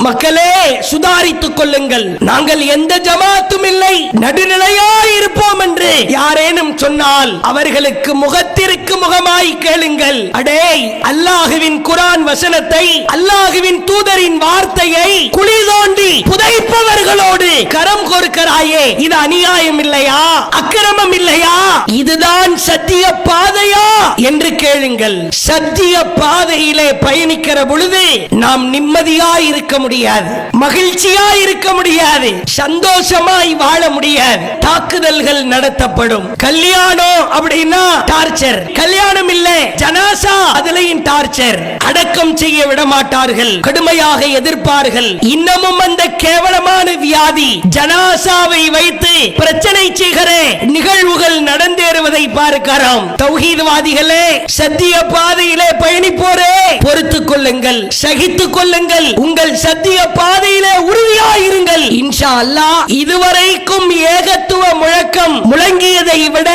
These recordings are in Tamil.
மக்களே சுதாரித்துக் கொள்ளுங்கள். நாங்கள் எந்த ஜமாத்தும் இல்லை, நடுநிலையாய் இருப்போம் என்று யாரேனும் சொன்னால் அவர்களுக்கு முகத்திற்கு முகமாய் கேளுங்கள். அடே, அல்லாஹுவின் குர்ஆன் வசனத்தை, அல்லாஹுவின் தூதரின் வார்த்தையை குழி தோண்டி புதைப்பவர்களோடு கரம் கோர்க்கிறாயே, இது அநியாயம் இல்லையா? அக்கிரமம் இல்லையா? இதுதான் சத்திய பாதையா என்று கேளுங்கள். சத்திய பாதையிலே பயணிக்கிற பொழுது நாம் நிம்மதியாய் இருக்க முடியாது, மகிழ்ச்சியாய் இருக்க முடியாது, சந்தோஷமாய் வாழ முடியாது. தாக்குதல்கள் நடத்தப்படும். கல்யாணம் அப்படின்னா டார்ச்சர், கல்யாணம் இல்ல ஜனாசா, அதுலயும் டார்ச்சர். அடக்கம் செய்ய விட மாட்டார்கள், கடுமையாக எதிர்ப்பார்கள். இன்னமும் அந்த கேவலமான வியாதி ஜனாசாவை வைத்து பிரச்சனை செய்கிற நிகழ்வுகள் நடந்தேறுவதை பார்க்கிறோம். தௌஹீத்வாதிகளே, சத்திய பாதையிலே பயணிப்போரே, பொறுத்துக் கொள்ளுங்கள், சகித்துக் கொள்ளுங்கள். உங்கள் சத்திய பாதையிலே உறுதியாயிருங்கள். இன்ஷா அல்லாஹ் இதுவரைக்கும் ஏகத்துவ முழக்கம் முழங்கியதை விட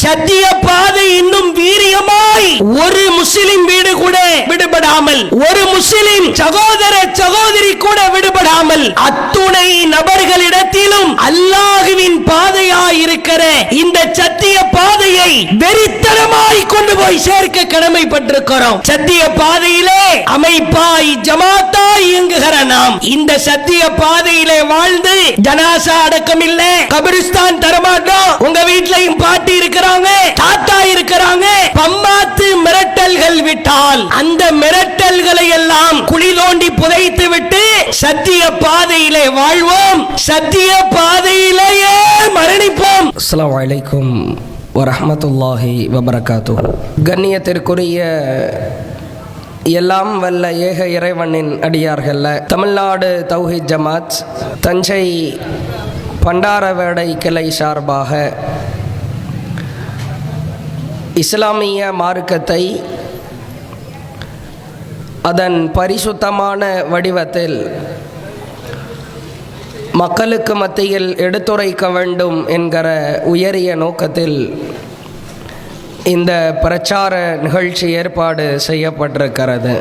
சத்திய பாதை இன்னும் வீரியமாய், ஒரு முஸ்லிம் வீடு கூட விடுபடாமல், ஒரு முஸ்லிம் சகோதர சகோதரி கூட விடுபடாமல் அத்துணை நபர்களிடத்திலும் அல்லாஹ்வின் பாதையாய் இருக்கிற இந்த சத்திய பாதையை வெறித்தனமாய் கொண்டு போய் சேர்க்க கடமைப்பட்டிருக்கிறோம். சத்திய பாதையிலே அமைப்பாய் ஜமாத்தாய் இயங்குகிற நாம் இந்த சத்திய பாதையிலே வாழ்ந்து ஜனாசா அடக்கம் இல்ல, கபிரிஸ்தான் தரமாட்டோம். உங்க வீட்லயும் பாட்டி இருக்கிறாங்க, தாத்தா இருக்கிறாங்க. பம்மாத்து மிரட்டல்கள் விட்டால் அந்த மிரட்டல்களை எல்லாம் குழி தோண்டி புதைத்து விட்டு சத்திய பாதையிலே வாழ்வோம், சத்திய பாதையிலேயே மரணிப்போம். அஸ்ஸலாமு அலைக்கும் வரஹ்மத்துல்லாஹி வபரகாத்துஹு. கண்ணியத்திற்குரிய எல்லாம் வல்ல ஏக இறைவனின் அடியார்கள்ல, தமிழ்நாடு தௌஹீத் ஜமாத் தஞ்சை பண்டாரவேடை கிளை சார்பாக இஸ்லாமிய மார்க்கத்தை அதன் பரிசுத்தமான வடிவத்தில் மக்களுக்கு மத்தியில் எடுத்துரைக்க வேண்டும் என்கிற உயரிய நோக்கத்தில் இந்த பிரச்சார நிகழ்ச்சி ஏற்பாடு செய்யப்பட்டிருக்கிறது.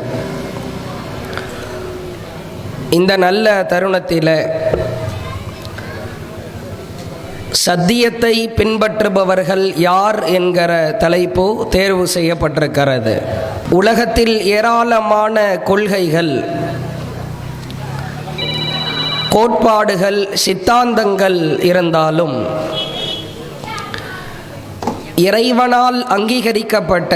இந்த நல்ல தருணத்தில் சத்தியத்தை பின்பற்றுபவர்கள் யார் என்கிற தலைப்பு தேர்வு செய்யப்பட்டிருக்கிறது. உலகத்தில் ஏராளமான கொள்கைகள், கோட்பாடுகள், சித்தாந்தங்கள் இருந்தாலும் இறைவனால் அங்கீகரிக்கப்பட்ட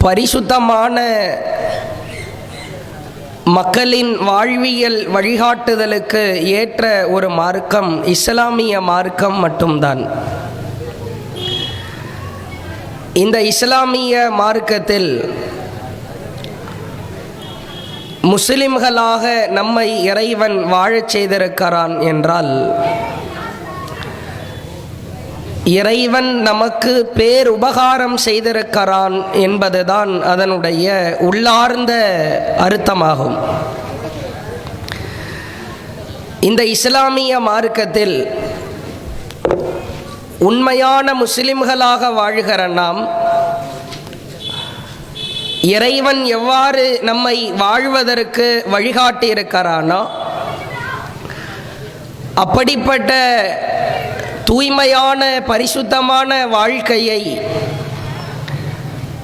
பரிசுத்தமான மக்களின் வாழ்வியல் வழிகாட்டுதலுக்கு ஏற்ற ஒரு மார்க்கம் இஸ்லாமிய மார்க்கம் மட்டும்தான். இந்த இஸ்லாமிய மார்க்கத்தில் முஸ்லிம்களாக நம்மை இறைவன் வாழச் செய்திருக்கிறான் என்றால் இறைவன் நமக்கு பேருபகாரம் செய்திருக்கிறான் என்பதுதான் அதனுடைய உள்ளார்ந்த அர்த்தமாகும். இந்த இஸ்லாமிய மார்க்கத்தில் உண்மையான முஸ்லிம்களாக வாழ்கிற நாம் இறைவன் எவ்வாறு நம்மை வாழ்வதற்கு வழிகாட்டி இருக்கிறானோ அப்படிப்பட்ட தூய்மையான பரிசுத்தமான வாழ்க்கையை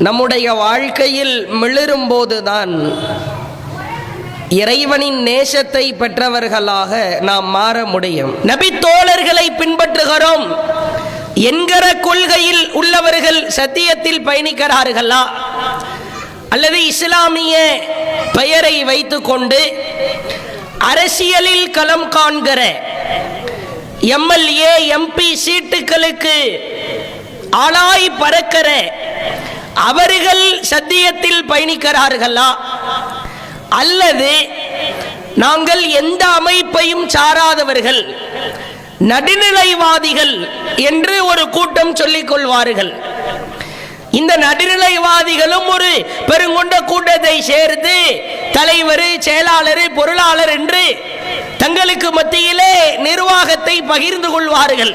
நம்முடைய வாழ்க்கையில் மிளிரும் போதுதான் இறைவனின் நேசத்தை பெற்றவர்களாக நாம் மாற முடியும். நபி தோழர்களை பின்பற்றுகிறோம் என்கிற கொள்கையில் உள்ளவர்கள் சத்தியத்தில் பயணிக்கிறார்களா, அல்லது இஸ்லாமிய பெயரை வைத்துக்கொண்டு அரசியலில் களம் காண்கிற எம்எல்ஏ எம்பி சீட்டுகளுக்கு ஆளாய் பறக்கிற அவர்கள் சத்தியத்தில் பயணிக்கிறார்களா, அல்லது நாங்கள் எந்த அமைப்பையும் சாராதவர்கள் நடுநிலைவாதிகள் என்று ஒரு கூட்டம் சொல்லிக் கொள்வார்கள். இந்த நடுநிலைவாதிகளும் ஒரு பெருங்கொண்ட கூட்டத்தை சேர்த்து தலைவர், செயலாளர், பொருளாளர் என்று தங்களுக்கு மத்தியிலே நிர்வாகத்தை பகிர்ந்து கொள்வார்கள்.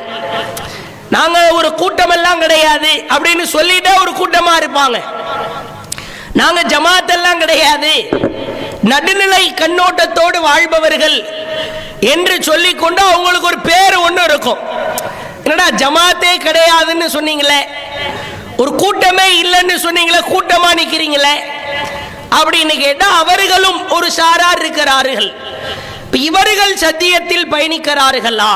நாங்க ஒரு கூட்டம் எல்லாம் கிடையாது அப்படின்னு சொல்லிட்டே ஒரு கூட்டமா இருப்பாங்க. நாங்க ஜமாத் எல்லாம் கிடையாது, நடுநிலை கண்ணோட்டத்தோடு வாழ்பவர்கள் என்று சொல்லிக்கொண்டு அவங்களுக்கு ஒரு பேர் ஒன்று இருக்கும். என்னடா ஜமாத்தே கிடையாதுன்னு சொன்னீங்களே, ஒரு கூட்டமே இல்லைன்னு சொன்னீங்களே, கூட்டமா நிக்கிறீங்களே அப்படின்னு கேட்டா அவர்களும் ஒரு சாரார் இருக்கிறார்கள். இவர்கள் சத்தியத்தில் பயணிக்கிறார்களா?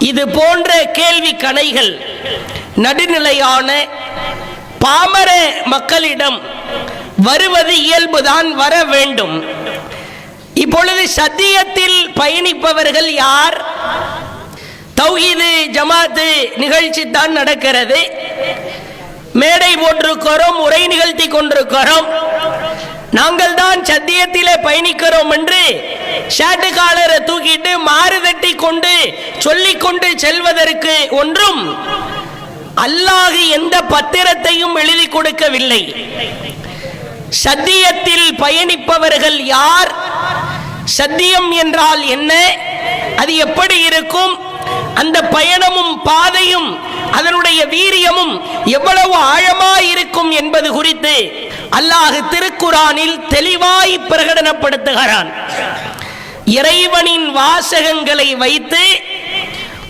இது போன்ற கேள்வி கணைகள் நடுநிலையான பாமர மக்களிடம் வருவது இயல்புதான், வர வேண்டும். இப்பொழுது சத்தியத்தில் பயணிப்பவர்கள் யார்? தௌஹீது ஜமாத்து நிகழ்ச்சி தான் நடக்கிறது, மேடை போட்டிருக்கிறோம், உரை நிகழ்த்தி கொண்டிருக்கிறோம், நாங்கள் தான் சத்தியத்திலே பயணிக்கிறோம் என்று ஷாட்டு காலரை தூக்கிட்டு மாறுதட்டி கொண்டு சொல்லிக்கொண்டு செல்வதற்கு ஒன்றும் அல்லாஹ் எந்த பத்திரத்தையும் எழுதி கொடுக்கவில்லை. சத்தியத்தில் பயணிப்பவர்கள் யார்? சத்தியம் என்றால் என்ன? அது எப்படி இருக்கும்? அந்த பயணமும் பாதையும் அதனுடைய வீரியமும் எவ்வளவு ஆழமாய் இருக்கும் என்பது குறித்து அல்லாஹ் திருக்குரானில் தெளிவாய் பிரகடனப்படுத்துகிறான். இறைவனின் வாசகங்களை வைத்து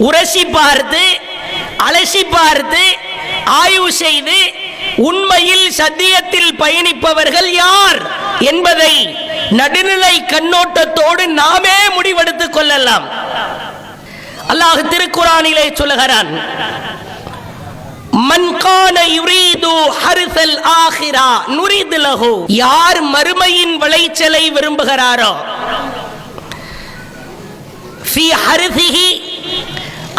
உரசி பார்த்து அலசி பார்த்து ஆய்வு செய்து உண்மையில் சத்தியத்தில் பயணிப்பவர்கள் யார் என்பதை நடுநிலை கண்ணோட்டத்தோடு நாமே முடிவெடுத்துக் கொள்ளலாம். அல்லாஹ் திருக்குரானிலே சொல்லுகிறான், மன் கான யுரீது ஹர்ஸல் ஆகிரா நுரிது லஹு, யார் மறுமையின் விளைச்சலை விரும்புகிறாரோ, ஃபீ ஹர்ஸிஹி,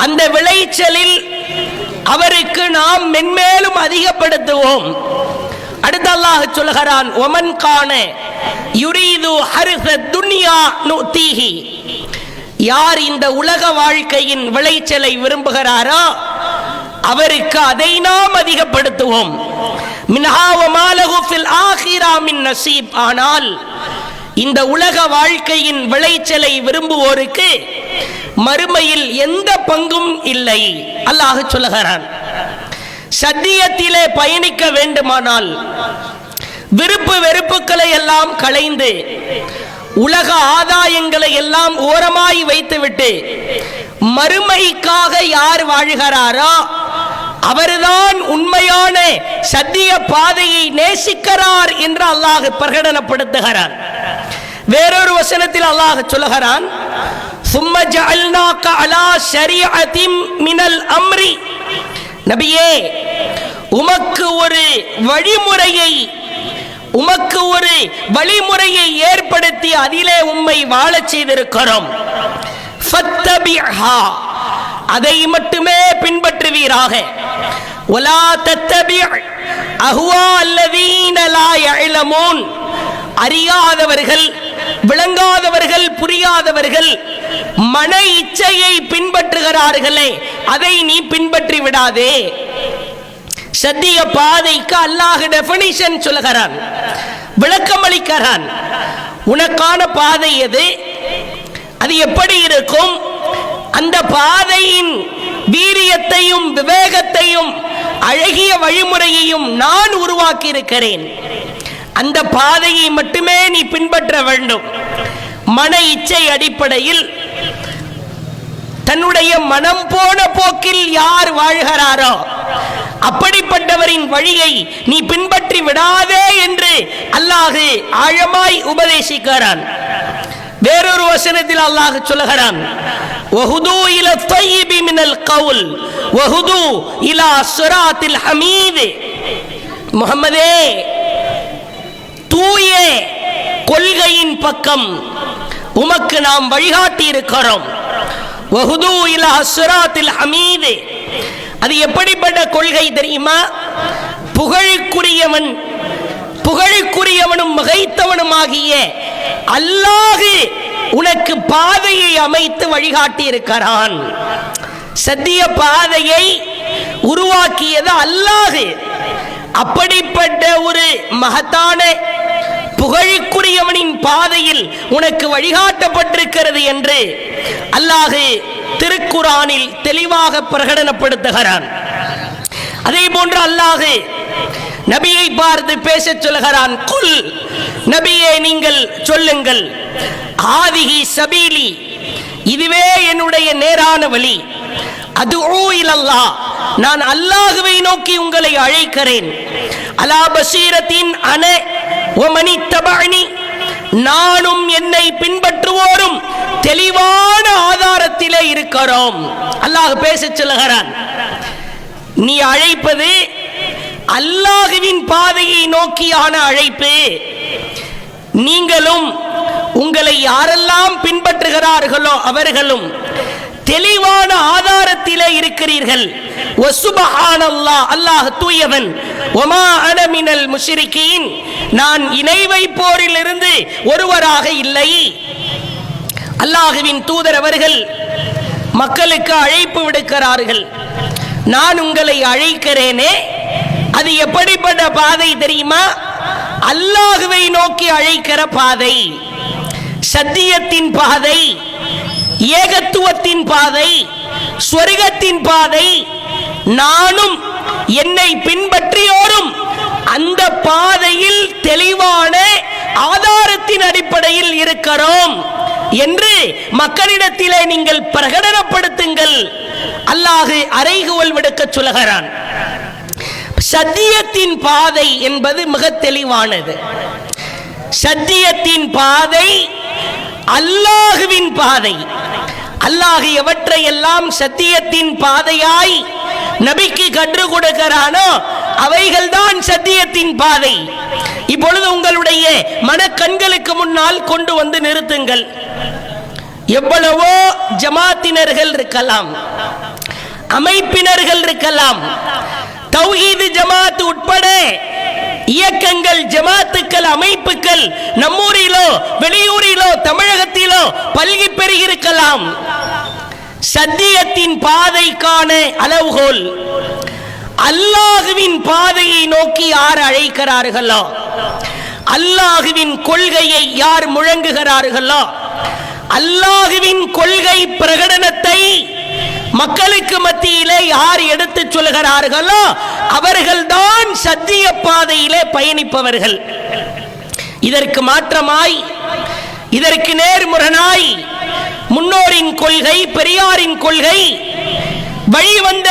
அந்த விளைச்சலில் அவருக்கு நாம் மென்மேலும் அதிகப்படுத்துவோம். அடுத்து அல்லாஹ் சொல்கிறான், ஒமன் கான யுரீது ஹர்ஸத் துன்யா நுதீஹி, யார் இந்த உலக வாழ்க்கையின் விளைச்சலை விரும்புகிறாரோ அவருக்கு அதை நாம் அதிகப்படுத்துவோம். மின்ஹா வமா லஹு ஃபில் ஆகிரா மின் நஸீப், ஆனால் இந்த உலக வாழ்க்கையின் விளைச்சலை விரும்புவோருக்கு மறுமையில் எந்த பங்கும் இல்லை. அல்லாஹ் சொல்லுகிறான், சத்தியத்திலே பயணிக்க வேண்டுமானால் விருப்பு வெறுப்புகளை எல்லாம் களைந்து உலக ஆதாயங்களை எல்லாம் ஓரமாய் வைத்துவிட்டு மறுமைக்காக யார் வாழ்கிறாரோ அவர்தான் உண்மையான சத்திய பாதையை நேசிக்கிறார் என்று அல்லாஹ் பிரகடனப்படுத்துகிறான். வேறொரு வசனத்தில் அல்லாஹ் சொல்லுகிறான், சும்ம ஜஅல்னாக அலா ஷரீஅத்தின் மினல் அம்ரி, நபியே உமக்கு ஒரு வழிமுறையை ஏற்படுத்தி அதிலே உம்மை வாழச் செய்திருக்கிறோம். ஃபத்தபிஹா, அதை மட்டுமே பின்பற்றுவீராக. வலா தத்தபி அஹ்வா அல்லதீன லா யஅலமூன், அறியாதவர்கள், விளங்காதவர்கள், புரியாதவர்கள் மன இச்சையை பின்பற்றுகிறார்களே, அதை நீ பின்பற்றி விடாதே. சத்திய பாதைக்கு அல்லாஹ் டெஃபினிஷன் சொல்லுகிறான், விளக்கம் அளிக்கிறான். உனக்கான பாதை எது, அது எப்படி இருக்கும், அந்த பாதையின் வீரியத்தையும் விவேகத்தையும் அழகிய வழிமுறையையும் நான் உருவாக்கி இருக்கிறேன். அந்த பாதையை மட்டுமே நீ பின்பற்ற வேண்டும். மன இச்சை அடிப்படையில் தன்னுடைய மனம் போன போக்கில் யார் வாழ்கிறாரோ அப்படிப்பட்டவரின் வழியை நீ பின்பற்றி விடாதே என்று அல்லாஹ் ஆழமாய் உபதேசிக்கிறான். வேறொரு வசனத்தில் அல்லாஹ் சொல்லுகிறான், வஹுது இலா தையிபி மினல் கவுல் வஹுது இலா ஸிராத்தில் ஹமீத், முஹம்மதே தூய கொள்கையின் பக்கம் உமக்கு நாம் வழிகாட்டி இருக்கிறோம். வஹுது இலா ஸிராத்தில் ஹமீத், அது எப்படிப்பட்ட கொள்கை தெரியுமா? புகழுக்குரியவனும் மிகைத்தவனுமாகிய அல்லாஹ் உனக்கு பாதையை அமைத்து வழிகாட்டி இருக்கிறான். சத்திய பாதையை உருவாக்கியது அல்லாஹ். அப்படிப்பட்ட ஒரு மகத்தான புகழுக்குரியவனின் பாதையில் உனக்கு வழிகாட்டப்பட்டிருக்கிறது என்று அல்லாஹ் திருக்குரானில் தெளிவாக பிரகடனப்படுத்துகிறான். அதே போன்று அல்லாஹ் நபியை பார்த்து பேசச் சொல்கிறான். குல், நபியே நீங்கள் சொல்லுங்கள். ஆதிஹி சபீலி, இதுவே என்னுடைய நேரான வழி. அதுஉ இலல்லாஹ், நான் அல்லாஹ்வை நோக்கி உங்களை அழைக்கிறேன். அலா பஸீரத்தின் அன வ மனி தபஅனி, நானும் என்னை பின்பற்றுவோரும் தெளிவான ஆதாரத்திலே இருக்கிறோம். அல்லாஹ் பேசச் சொல்கிறான். நீ அழைப்பது அல்லாஹ்வின் பாதையை நோக்கியான அழைப்பு. நீங்களும் உங்களை யாரெல்லாம் பின்பற்றுகிறார்களோ அவர்களும் தெளிவான ஆதாரத்திலே இருக்கிறீர்கள். வசுபஹானல்லாஹ், அல்லாஹ் தூயவன். வமா அன மினல் முஷ்ரிகீன், நான் இணை வைப்போரிலிருந்து ஒருவராக இல்லை. அல்லாஹ்வின் தூதர் அவர்கள் மக்களுக்கு அழைப்பு விடுக்கிறார்கள். நான் உங்களை அழைக்கிறேனே, அது எப்படிப்பட்ட பாதை தெரியுமா? அல்லாஹ்வை நோக்கி அழைக்கிற பாதை, சத்தியத்தின் பாதை, ஏகத்துவத்தின் பாதை, சொர்க்கத்தின் பாதை. நானும் என்னை பின்பற்றியோரும் அந்த பாதையில் தெளிவான ஆதாரத்தின் அடிப்படையில் இருக்கிறோம் என்று மக்களிடத்திலே நீங்கள் பிரகடனப்படுத்துங்கள். அல்லாஹ் அறைகூவல் விடுக்க சொல்கிறான். சத்தியத்தின் பாதை என்பது மிக தெளிவானது. சத்தியத்தின் பாதை அல்லாஹ்வின் பாதை. அல்லாஹ் எவற்றையெல்லாம் சத்தியத்தின் பாதையாய் நபிக்கு கற்றுக் கொடுக்கிறானோ அவைகள்தான் சத்தியத்தின் பாதை. இப்பொழுது உங்களுடைய மனக்கண்களுக்கு முன்னால் கொண்டு வந்து நிறுத்துங்கள். எவ்வளவோ ஜமாத்தினர்கள் இருக்கலாம், அமைப்பினர்கள் இருக்கலாம், தௌஹீது ஜமாத் உட்பட இயக்கங்கள், ஜமாத்துக்கள், அமைப்புகள் நம்மூரிலோ வெளியூரிலோ தமிழகத்திலோ பல்கி பெருகிருக்கலாம். சத்தியத்தின் பாதைக்கான அளவுகோல் அல்லாஹ்வின் பாதையை நோக்கி யார் அழைக்கிறார்களோ, அல்லாஹ்வின் கொள்கையை யார் முழங்குகிறார்களோ, அல்லாஹ்வின் கொள்கை பிரகடனத்தை மக்களுக்கு மத்தியிலே யார் எடுத்துச் சொல்கிறார்களோ அவர்கள்தான் சத்திய பாதையிலே பயணிப்பவர்கள். இதற்கு மாற்றமாய், இதற்கு நேர்முரணாய் முன்னோரின் கொள்கை, பெரியாரின் கொள்கை, வழிவந்த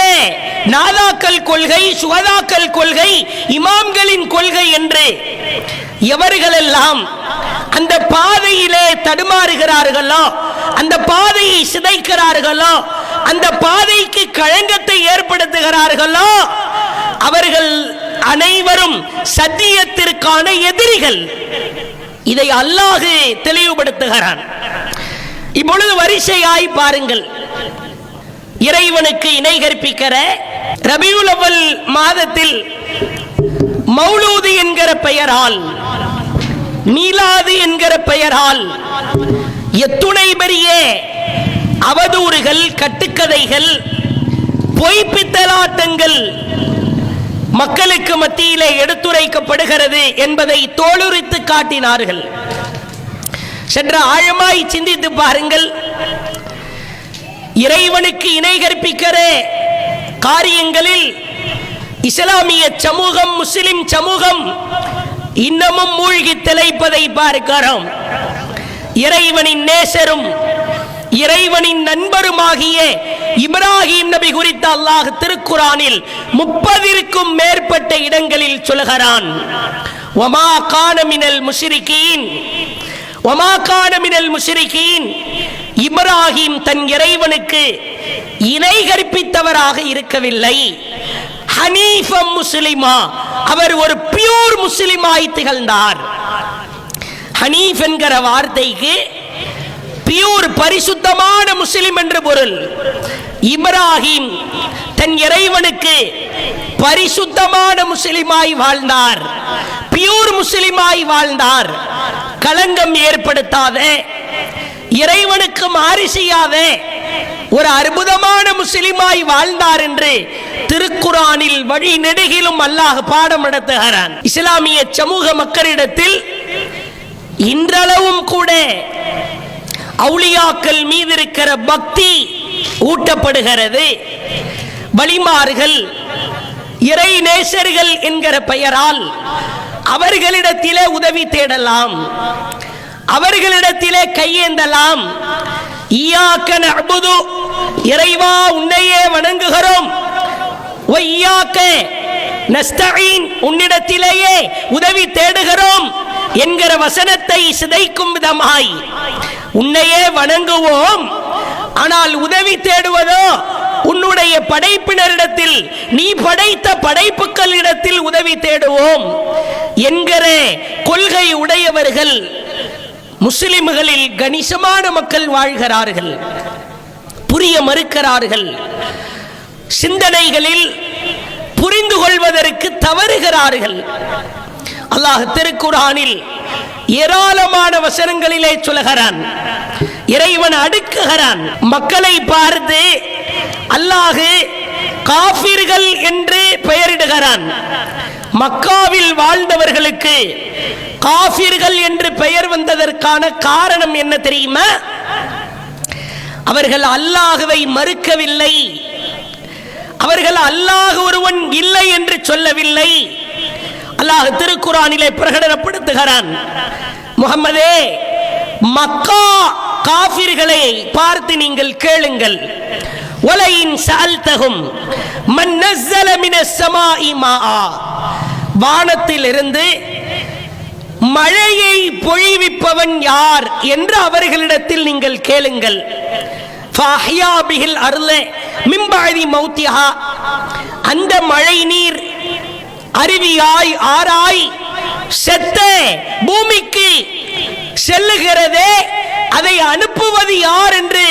நாதாக்கள் கொள்கை, சுகதாக்கள் கொள்கை, இமாம்களின் கொள்கை என்று எவர்களெல்லாம் அந்த பாதையிலே தடுமாறுகிறார்களோ, அந்த பாதையை சிதைக்கிறார்களோ, அந்த பாதைக்கு களங்கத்தை ஏற்படுத்துகிறார்களோ அவர்கள் அனைவரும் சத்தியத்திற்கான எதிரிகள். இதை அல்லாஹ் தெளிவுபடுத்துகிறான். இப்பொழுது வரிசையாய் பாருங்கள். இறைவனுக்கு இணை கற்பிக்கிற ரபியுல் அவ்வல் மாதத்தில் மௌலூது என்கிற பெயரால், மீலாது என்கிற பெயரால் எத்துணை பெரிய அவதூறுகள், கட்டுக்கதைகள், பொய்ப்பித்தலாட்டங்கள் மக்களுக்கு மத்தியிலே எடுத்துரைக்கப்படுகிறது என்பதை தோலுரித்து காட்டினார்கள். சற்று ஆழமாய் சிந்தித்து பாருங்கள். இறைவனுக்கு இணை கற்பிக்கிற காரியங்களில் இஸ்லாமிய சமூகம், முஸ்லிம் சமூகம் இன்னமும் மூழ்கி திளைப்பதை பார்க்கிறோம். இறைவனின் நேசரும் இறைவனின் நண்பருமாகிய இப்ராஹிம் நபி குறித்து அல்லாஹ் திருக்குரானில் 30க்கும் மேற்பட்ட இடங்களில் சொல்கிறான். வமா கான மினல் முஷ்ரிகீன், வமா கான மினல் முஷ்ரிகீன். இப்ராஹிம் தன் இறைவனுக்கு இணை கற்பித்தவராக இருக்கவில்லை. ஹனீஃபம் முஸ்லிமா, அவர் ஒரு பியூர் முஸ்லிமாய் திகழ்ந்தார். ஹனீஃப் என்கிற வார்த்தைக்கு பியூர், பரிசுத்தமான முஸ்லிம் என்று பொருள். இப்ராஹிம் தன் இறைவனுக்கு பரிசுத்தமான முஸ்லிமாய் வாழ்ந்தார், பியூர் முஸ்லிமாய் வாழ்ந்தார். களங்கம் ஏற்படுத்தாத, இறைவனுக்கு மாறு செய்யாத ஒரு அற்புதமான முஸ்லிமாய் வாழ்ந்தார் என்று திருக்குரானில் வழி நெடுகிலும் அல்லாஹ் பாடம் நடத்துகிறான். இஸ்லாமிய சமூக மக்களிடத்தில் இன்றளவும் கூட அவுலியாக்கள் மீது இருக்கிற பக்தி ஊட்டப்படுகிறது. வலிமார்கள் இறை நேசர்கள் என்கிற பெயரால் அவர்களிடத்திலே உதவி தேடலாம், அவர்களிடத்திலே கையேந்தலாம். இய்யாக நஅ்புது, இறைவா உன்னையே வணங்குகிறோம், வ இய்யாக நஸ்தஈன், உன்னிடத்திலேயே உதவி தேடுகிறோம் என்கிற வசனத்தை சிதைக்கும் விதமாய் உன்னையே வணங்குவோம், ஆனால் உதவி தேடுவதோ உன்னுடைய படைப்பினரிடத்தில், நீ படைத்த படைப்புகளிடத்தில் உதவி தேடுவோம் என்கிற கொள்கை உடையவர்கள் முஸ்லிம்களில் கணிசமான மக்கள் வாழ்கிறார்கள். புரிய மறுக்கிறார்கள், சிந்தனைகளில் புரிந்து கொள்வதற்கு தவறுகிறார்கள். அல்லாஹ் திருக்குர்ஆனில் ஏராளமான வசனங்களிலே சொல்கிறான், இறைவன் அடுக்குகிறான். மக்களை பார்த்து அல்லாஹ் காஃபிர்கள் என்று பெயரிடுகிறான். மக்காவில் வாழ்ந்தவர்களுக்கு காஃபிர்கள் என்று பெயர் வந்ததற்கான காரணம் என்ன தெரியுமா? அவர்கள் அல்லாஹ்வை மறுக்கவில்லை, அவர்கள் அல்லாஹ் ஒருவன் இல்லை என்று சொல்லவில்லை. அல்லாஹ் திருக்குர்ஆனிலே பிரகடனப்படுத்துகிறான், முஹம்மதே, மக்கா காஃபிர்களை பார்த்து நீங்கள் கேளுங்கள், வலையின் சஅல்தஹும் மன் நஸல மினஸ் ஸமாஇ மாஆ, வானத்திலிருந்து மழையை பொழிவிப்பவன் யார் என்று அவர்களிடத்தில் நீங்கள் கேளுங்கள். ஃபஅஹ்யா பிஹில் அர்ல மின் பஅதி மௌத்திஹா, அந்த மழை நீர் அருவியாய் ஆறாய் செத்த பூமிக்கு செல்லுகிறதே, அதை அனுப்புவது யார் என்று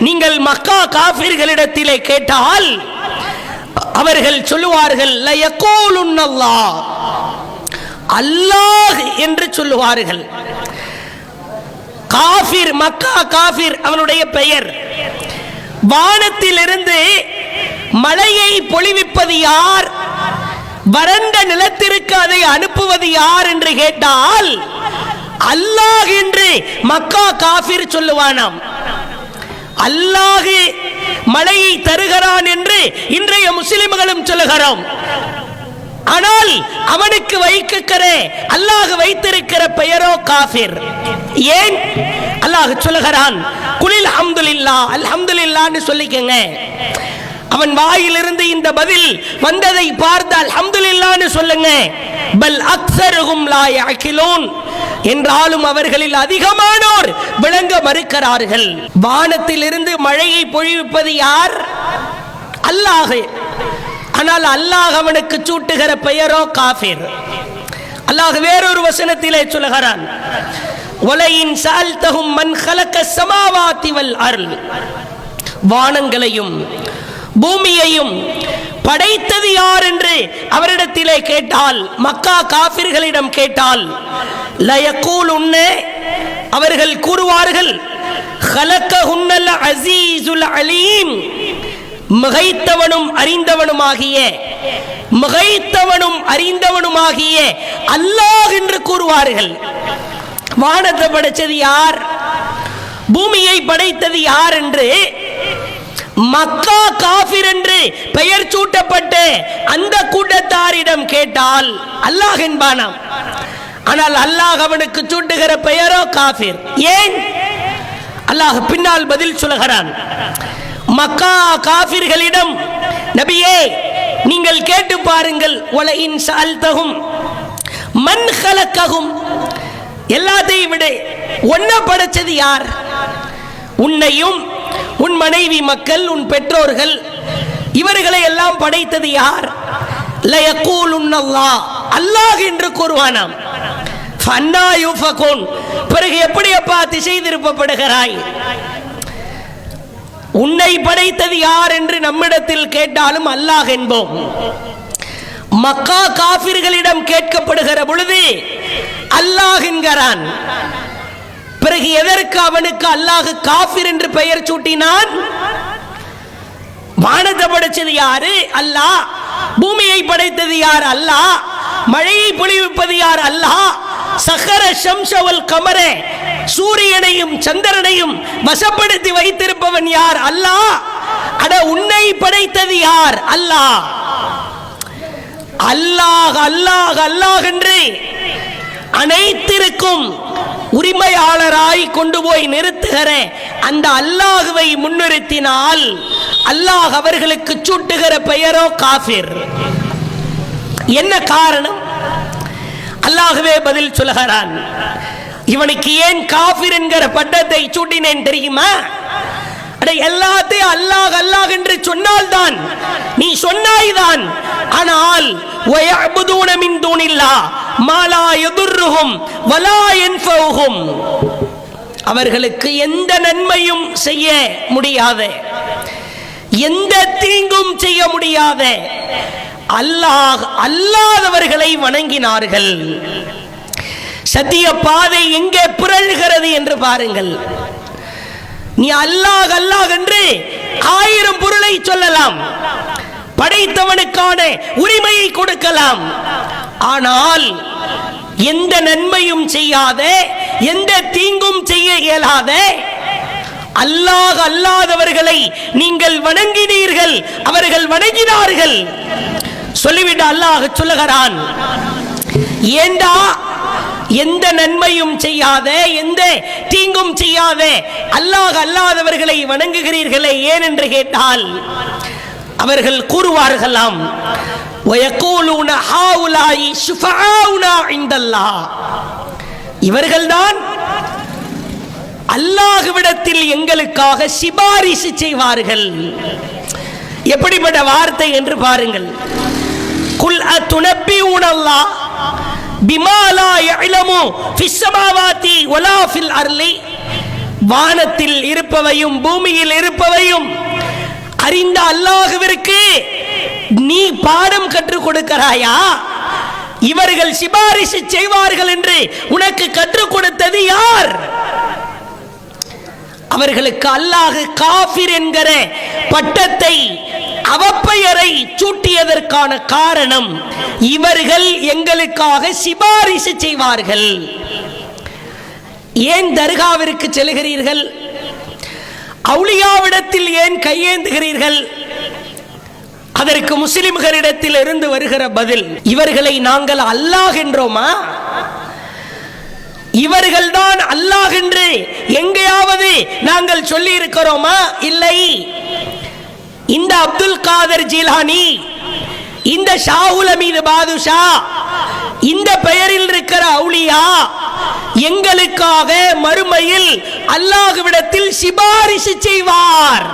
நீங்கள் மக்கா காஃபிர்களிடத்திலே கேட்டால் அவர்கள் சொல்லுவார்கள், லயகூலுன்னல்லாஹ், அல்லாஹ் என்று சொல்லுவார்கள். காஃபிர், மக்கா காஃபிர் அவனுடைய பெயர். வானத்திலிருந்து மழையை பொழிவிப்பது யார், வறண்ட நிலத்திற்கு அதை அனுப்புவது யார் என்று கேட்டால் அல்லாஹ் என்று மக்கா காஃபிர் சொல்லுவானாம். அல்லாஹ் மழையை தருகிறான் என்று இன்றைய முஸ்லிம்களும் சொல்லுகிறோம். ஆனால் அவனுக்கு வைக்கிற அல்லாஹ் வைத்திருக்கிற பெயரோ காஃபிர். ஏன்? அல்லாஹ் சொல்லுகிறான், குலில் அல்ஹம்துலில்லாஹ், அல்ஹம்துலில்லாஹ்னு சொல்லிக்கங்க. அவன் வாயிலிருந்து இந்த பதில் வந்ததை பார்த்து அல்ஹம்துலில்லாஹ்னு சொல்லுங்க. பல் அக்ஸருஹும் லா யஅகிலூன், என்றாலும் அவர்களில் அதிகமானோர் விளங்க மறுக்கிறார்கள். வானத்திலிருந்து மழையை பொழிவிப்பது யார்? அல்லாஹ். ஆனால் அல்லாஹ் அவனுக்கு சூட்டுகிற பெயரோ காஃபிர். அல்லாஹ் வேறொரு வசனத்திலே சொல்கிறான், வலையின் சஅல்தஹும் மன் ஹலகஸ் ஸமாவாதி வல் அர்ல், வானங்களையும் பூமியையும் படைத்தது யார் என்று அவரிடத்திலே கேட்டால், மக்கா காஃபிர்களிடம் கேட்டால், லயகூலுன்ன, அவர்கள் கூறுவார்கள், ஹலகஹுன்னல் அஸீஸுல் அலீம், மிகைத்தவனும் அறிந்தவனுமாகிய, மிகைத்தவனும் அறிந்தவனுமாகிய அல்லாஹ் என்று கூறுவார்கள். வானத்தை படைத்தது யார், பூமியை படைத்தது யார் என்று மக்கா காஃபிர் என்று பெயர் சூட்டப்பட்ட அந்த கூட்டத்தாரிடம் கேட்டால் அல்லாஹ் என்பானாம். ஆனால் அல்லாஹ் அவனுக்கு சூட்டுகிற பெயரோ காஃபிர். ஏன்? அல்லாஹ் பின்னால் பதில் சொல்கிறான், மக்கா காஃபிர்களிடம், நபியே நீங்கள் கேட்டு பாருங்கள், வலையின் சஅல்தஹும் மன் ஹலகஹும், எல்லாத்தையும் விட ஒன்ன படைச்சது யார்? உன்னையும் உன் மனைவி மக்கள் உன் பெற்றோர்கள் இவர்களை எல்லாம் படைத்தது யார்? லயகூலுன்னல்லாஹ், அல்லாஹ் என்று கூறுவானாம். ஃபன்னா யுஃபகுன், பிறகு எப்படி அப்பா திசை திருப்பப்படுகிறாய்? உன்னை படைத்தது யார் என்று நம்மிடத்தில் கேட்டாலும் அல்லாஹ் என்போம். மக்கா காஃபிர்களிடம் கேட்கப்படுகிற பொழுது அல்லாஹ் என்கிறான். பிறகு எதற்கு அவனுக்கு அல்லாஹ் காஃபிர் என்று பெயர் சூட்டினான்? வானத்தை படைத்தது யாரு? அல்லாஹ். பூமியை படைத்தது யார்? அல்லாஹ். மழையை பொழிவிப்பது யார்? அல்லாஹ். சஹர ஷம்ஸ வல் கமர, சூரியனையும் சந்திரனையும் வசப்படுத்தி வைத்திருப்பவன் யார்? அல்லாஹ். அட உன்னை படைத்தது யார்? அல்லாஹ். அல்லாஹ் அல்லாஹ் அல்லாஹ் என்று அனைத்திற்கும் உரிமையாளராய் கொண்டு போய் நிறுத்துகிற அந்த அல்லாஹுவை முன்னிறுத்தினால் அல்லாஹ் அவர்களுக்கு சூட்டுகிற பெயரோ காஃபிர். என்ன காரணம்? அல்லாஹுவே பதில் சொல்லுகிறான். இவனுக்கு ஏன் காஃபிர் என்கிற பட்டத்தை சூட்டினேன் தெரியுமா? எல்லாத்தையும் அல்லாஹ் அல்லாஹ் என்று சொன்னால்தான், நீ சொன்னாய்தான். ஆனால் வயஅபுதூன மின் தூனில்லாஹ் மா லா யதுர்ருஹும் வலா யன்ஃபஉஹும், அவர்களுக்கு எந்த நன்மையும் செய்ய முடியாத, எந்த தீங்கும் செய்ய முடியாத அல்லாஹ் அல்லாதவர்களை வணங்கினார்கள். சத்திய பாதை எங்கே புரள்கிறது என்று பாருங்கள். நீ அல்லாஹ் அல்லாஹ் என்று 1000 பொருளை சொல்லலாம், படைத்தவனுக்கான உரிமையை கொடுக்கலாம். ஆனால் எந்த நன்மையும் செய்யாத, எந்த தீங்கும் செய்ய இயலாத அல்லாஹ் அல்லாதவர்களை நீங்கள் வணங்கினீர்கள், அவர்கள் வணங்கினார்கள். சொல்லிவிட்டு அல்லாஹ் சொல்லுகிறான், ஏண்டா எந்த நன்மையும் செய்யாத, எந்த தீங்கும் செய்யாத அல்லாஹ் அல்லாதவர்களை வணங்குகிறீர்களே ஏன் என்று கேட்டால் அவர்கள் கூறுவார்களாம், வயகூலுன ஹாஉலாஇ ஷுஃபஆஉனா இன்தல்லாஹ், இவர்கள்தான் அல்லாஹ்விடத்தில் எங்களுக்காக சிபாரிசு செய்வார்கள். எப்படிப்பட்ட வார்த்தை என்று பாருங்கள். குல் அத்துனப்பிஊனல்லாஹ் பிமா லா யஅலமு ஃபிஸ் ஸமாவாதி வலா ஃபில் அர்லி, வானத்தில் இருப்பவையும் பூமியில் இருப்பவையும் அறிந்த அல்லாஹ்விற்கு நீ பாடம் கற்றுக் கொடுக்கிறாயா? இவர்கள் சிபாரிசு செய்வார்கள் என்று உனக்கு கற்றுக் கொடுத்தது யார்? அவர்களுக்கு அல்லாஹ் காஃபிர் என்கிற பட்டத்தை, அவப்பெயரை சூட்டியதற்கான காரணம் இவர்கள் எங்களுக்காக சிபாரிசு செய்வார்கள். ஏன் தர்காவிற்கு செல்கிறீர்கள்? அவுலியாவிடத்தில் ஏன் கையேந்துகிறீர்கள்? அதற்கு முஸ்லிம்களிடத்தில் இருந்து வருகிற பதில், இவர்களை நாங்கள் அல்லாஹ் என்றோமா? இவர்கள்தான் அல்லாஹ் என்று எங்கேயாவது நாங்கள் சொல்லி இருக்கிறோமா? இல்லை. இந்த அப்துல் காதர் ஜீலானி, இந்த ஷாஹுல் அமீது பாதுஷா, இந்த பெயரில் இருக்கிற அவுலியா எங்களுக்காக மறுமையில் அல்லாஹ்விடத்தில் சிபாரிசு செய்வார்.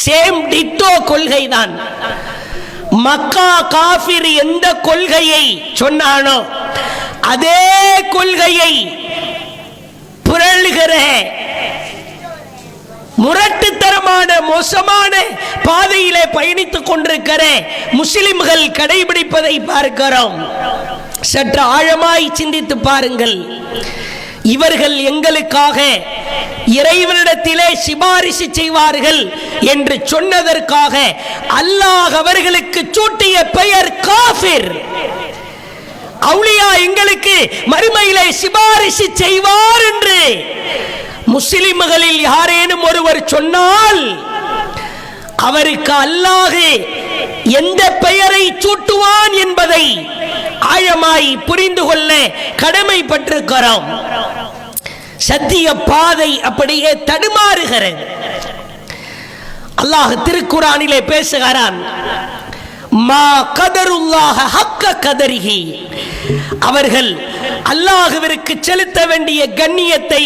சேம் டிட்டோ கொள்கை தான். மக்கா காஃபிர் எந்த கொள்கையை சொன்னானோ அதே கொள்கையை புரளுகிற முரட்டுத்தரமான மோசமான பாதையிலே பயணித்துக் கொண்டிருக்கிற முஸ்லிம்கள் கடைபிடிப்பதை பார்க்கிறோம். சற்று ஆழமாய் சிந்தித்து பாருங்கள். இவர்கள் எங்களுக்காக இறைவனிடத்திலே சிபாரிசு செய்வார்கள் என்று சொன்னதற்காக அல்லாஹ் அவர்களுக்கு சூட்டிய பெயர் காஃபிர். அவுலியா எங்களுக்கு மறுமையிலே சிபாரிசு செய்வார் என்று முஸ்லிம்களில் யாரேனும் ஒருவர் சொன்னால் அவருக்கு அல்லாஹ் எந்த பெயரை சூட்டுவான் என்பதை ஆழமாய் புரிந்து கொள்ள கடமைப்பட்டிருக்கிறோம். சத்திய பாதை அப்படியே தடுமாறுகிறது. அல்லாஹ் திருக்குரானிலே பேசுகிறான், மா கதருல்லாஹ ஹக்க கதரிஹி, அவர்கள் அல்லாஹ்விற்கு செலுத்த வேண்டிய கண்ணியத்தை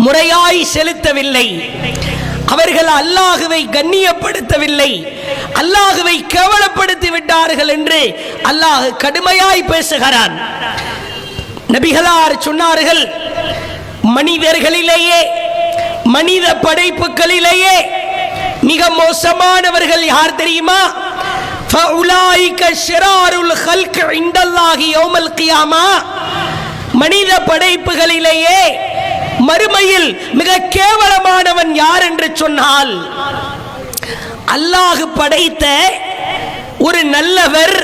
முறையாய் செலுத்தவில்லை. அவர்கள் அல்லாஹ்வை கண்ணியப்படுத்தவில்லை, அல்லாஹ்வை கேவலப்படுத்தி விட்டார்கள் என்று அல்லாஹ் கடுமையாய் பேசுகிறான். நபிகளார் சொன்னார்கள், மனிதர்களிலேயே, மனித படைப்புகளிலேயே மிக மோசமானவர்கள் யார் தெரியுமா? ஃபஉலாயிக ஷிராருல் ஹல்க் இன்தல்லாஹி யௌமல் கியாமா, மனித படைப்புகளிலேயே மறுமையில் மிக கேவலமானவன் யார் என்று சொன்னால், அல்லாஹ் படைத்த ஒரு நல்லவர்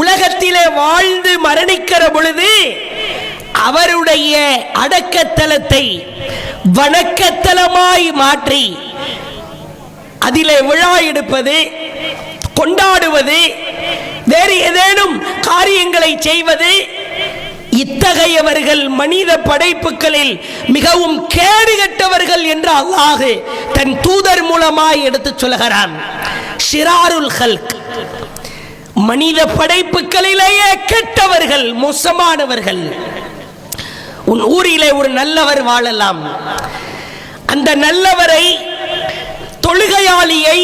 உலகத்திலே வாழ்ந்து மரணிக்கிற பொழுது அவருடைய அடக்கத்தலத்தை வணக்கத்தலமாய் மாற்றி அதிலே விழா எடுப்பது, கொண்டாடுவது, வேறு ஏதேனும் காரியங்களை செய்வது, இத்தகையவர்கள் மனித படைப்புகளில் மிகவும் கேடுகட்டவர்கள் என்று அல்லாஹ் தன் தூதர் மூலமாய் எடுத்து சொல்கிறான். ஷிராருல் ஹல்க், மனித படைப்புகளிலேயே கெட்டவர்கள், மோசமானவர்கள். உன் ஊரிலே ஒரு நல்லவர் வாழலாம். அந்த நல்லவரை, தொழுகையாளியை,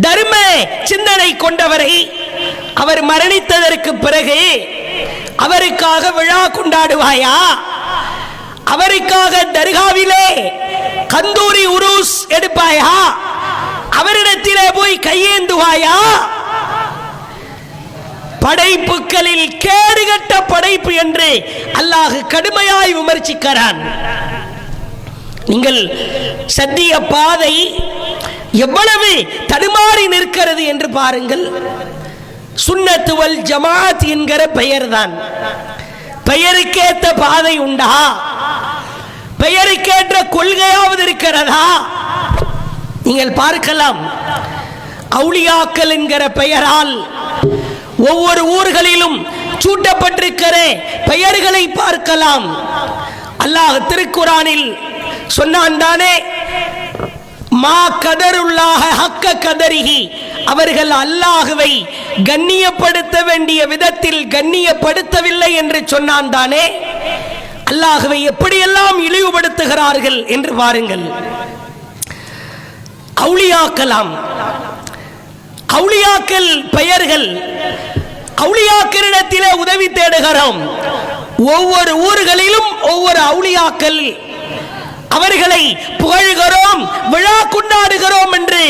தர்ம சிந்தனை கொண்டவரை அவர் மரணித்ததற்கு பிறகு அவருக்காக விழா கொண்டாடுவாயா? அவருக்காக தர்காவிலே கந்தூரி உருஸ் எடுப்பாயா? அவரிடத்திலே போய் கையேந்துவாயா? படைப்புகளில் கேடுகட்ட படைப்பு என்று அல்லாஹ் கடுமையாய் விமர்சிக்கிறான். நீங்கள் சத்திய பாதை எவ்வளவு தடுமாறி நிற்கிறது என்று பாருங்கள். சுன்னத் வல் ஜமாத் என்கிற பெயர்தான். பெயருக்கேற்ற பாதை உண்டா? பெயருக்கேற்ற கொள்கையாவது இருக்கிறதா? நீங்கள் பார்க்கலாம், அவுலியாக்கள் என்கிற பெயரால் ஒவ்வொரு ஊர்களிலும் சூட்டப்பட்டிருக்கிற பெயர்களை பார்க்கலாம். அல்லாஹ் திருக்குரானில் சொன்னான் தானே, மா கதருல்லாஹ ஹக்க கதரிஹி, அவர்கள் அல்லாஹுவை கண்ணியப்படுத்த வேண்டிய விதத்தில் கண்ணியப்படுத்தவில்லை என்று சொன்னான் தானே. அல்லாஹுவை எப்படியெல்லாம் இழிவுபடுத்துகிறார்கள் என்று பாருங்கள். அவுலியாக்கலாம், அவுலியாக்கள் பெயர்கள், அவுலியாக்களிடத்திலே உதவி தேடுகிறோம். ஒவ்வொரு ஊர்களிலும் ஒவ்வொரு அவுலியாக்கள், அவர்களை புகழ்கிறோம், விழா கொண்டாடுகிறோம் என்று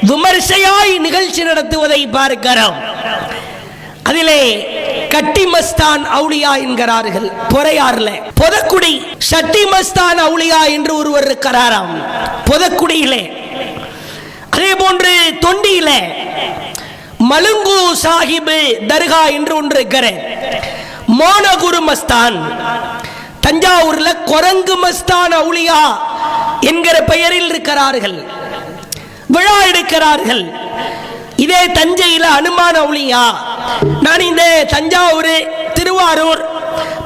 விமர்சையாய் நிகழ்ச்சி நடத்துவதை பார்க்கிறோம். அதிலே கட்டிமஸ்தான் அவுலியா என்கிறார்கள். பொறையாறுல பொதக்குடி சட்டிமஸ்தான் அவுலியா என்று ஒருவர் இருக்கிறாராம், பொதக்குடியிலே. அதே போன்று தொண்டியில மலுங்கு சாஹிப் தர்கா என்று ஒன்று இருக்கிற மோனகுரு மஸ்தான். தஞ்சாவூர்ல கொரங்கு மஸ்தான் அவுலியா என்கிற பெயரில் இருக்கிறார்கள், விழா எடுக்கிறார்கள். இதே தஞ்சையில் அனுமான அவுலியா. நான் இந்த தஞ்சாவூர், திருவாரூர்,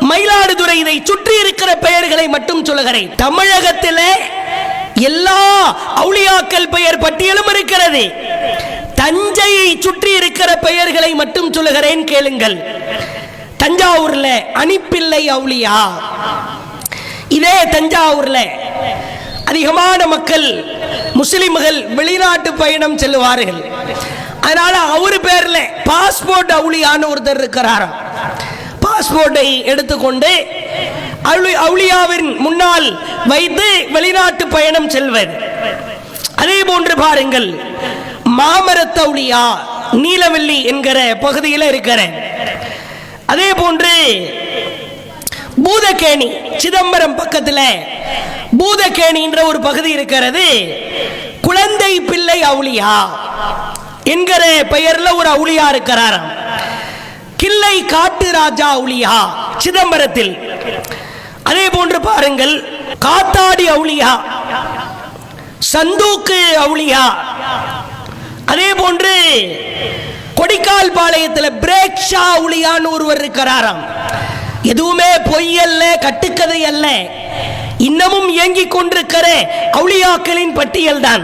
மயிலாடுதுறை இதை சுற்றி இருக்கிற பெயர்களை மட்டும் சொல்லுகிறேன். தமிழகத்தில் எல்லா அவுலியாக்கள் பெயர் பட்டியலும் இருக்கிறது. தஞ்சையை சுற்றி இருக்கிற பெயர்களை மட்டும் சொல்லுகிறேன், கேளுங்கள். தஞ்சாவூர்ல அணிப்பிள்ளை அவுலியா. இதே தஞ்சாவூர்ல அதிகமான மக்கள் முஸ்லிம்கள் வெளிநாட்டு பயணம் செல்வார்கள். அதனால அவரு பேர்ல பாஸ்போர்ட் அவுலியான்னு ஒருத்தர் இருக்கிறார். பாஸ்போர்ட்டை எடுத்துக்கொண்டு அவுலியாவின் முன்னால் வைத்து வெளிநாட்டு பயணம் செல்வர். அதே போன்று பாருங்கள், மாமரத் அவுலியா நீலவல்லி என்கிற பகுதியில் இருக்கிற. அதே போன்று பூதகேணி, சிதம்பரம் பக்கத்தில் பூதகேணி என்ற ஒரு பகுதி இருக்கிறது. குழந்தை பிள்ளை அவுலியா என்கிற பெயர்ல ஒரு அவுலியா இருக்கிறார். கிள்ளை காட்டு ராஜா அவுலியா சிதம்பரத்தில். அதே போன்று பாருங்கள், காத்தாடி அவுலியா, சந்தூக்கு அவுலியா. அதே போன்று கொடிக்கால் பாளையத்தில் பிரேக்ஷா அவுலியான்னு ஒருவர் இருக்கிறாராம். எதுவுமே பொய் அல்ல, கட்டுக்கதை அல்ல, இன்னமும் இயங்கிக் கொண்டிருக்கிற அவுலியாக்களின் பட்டியல் தான்.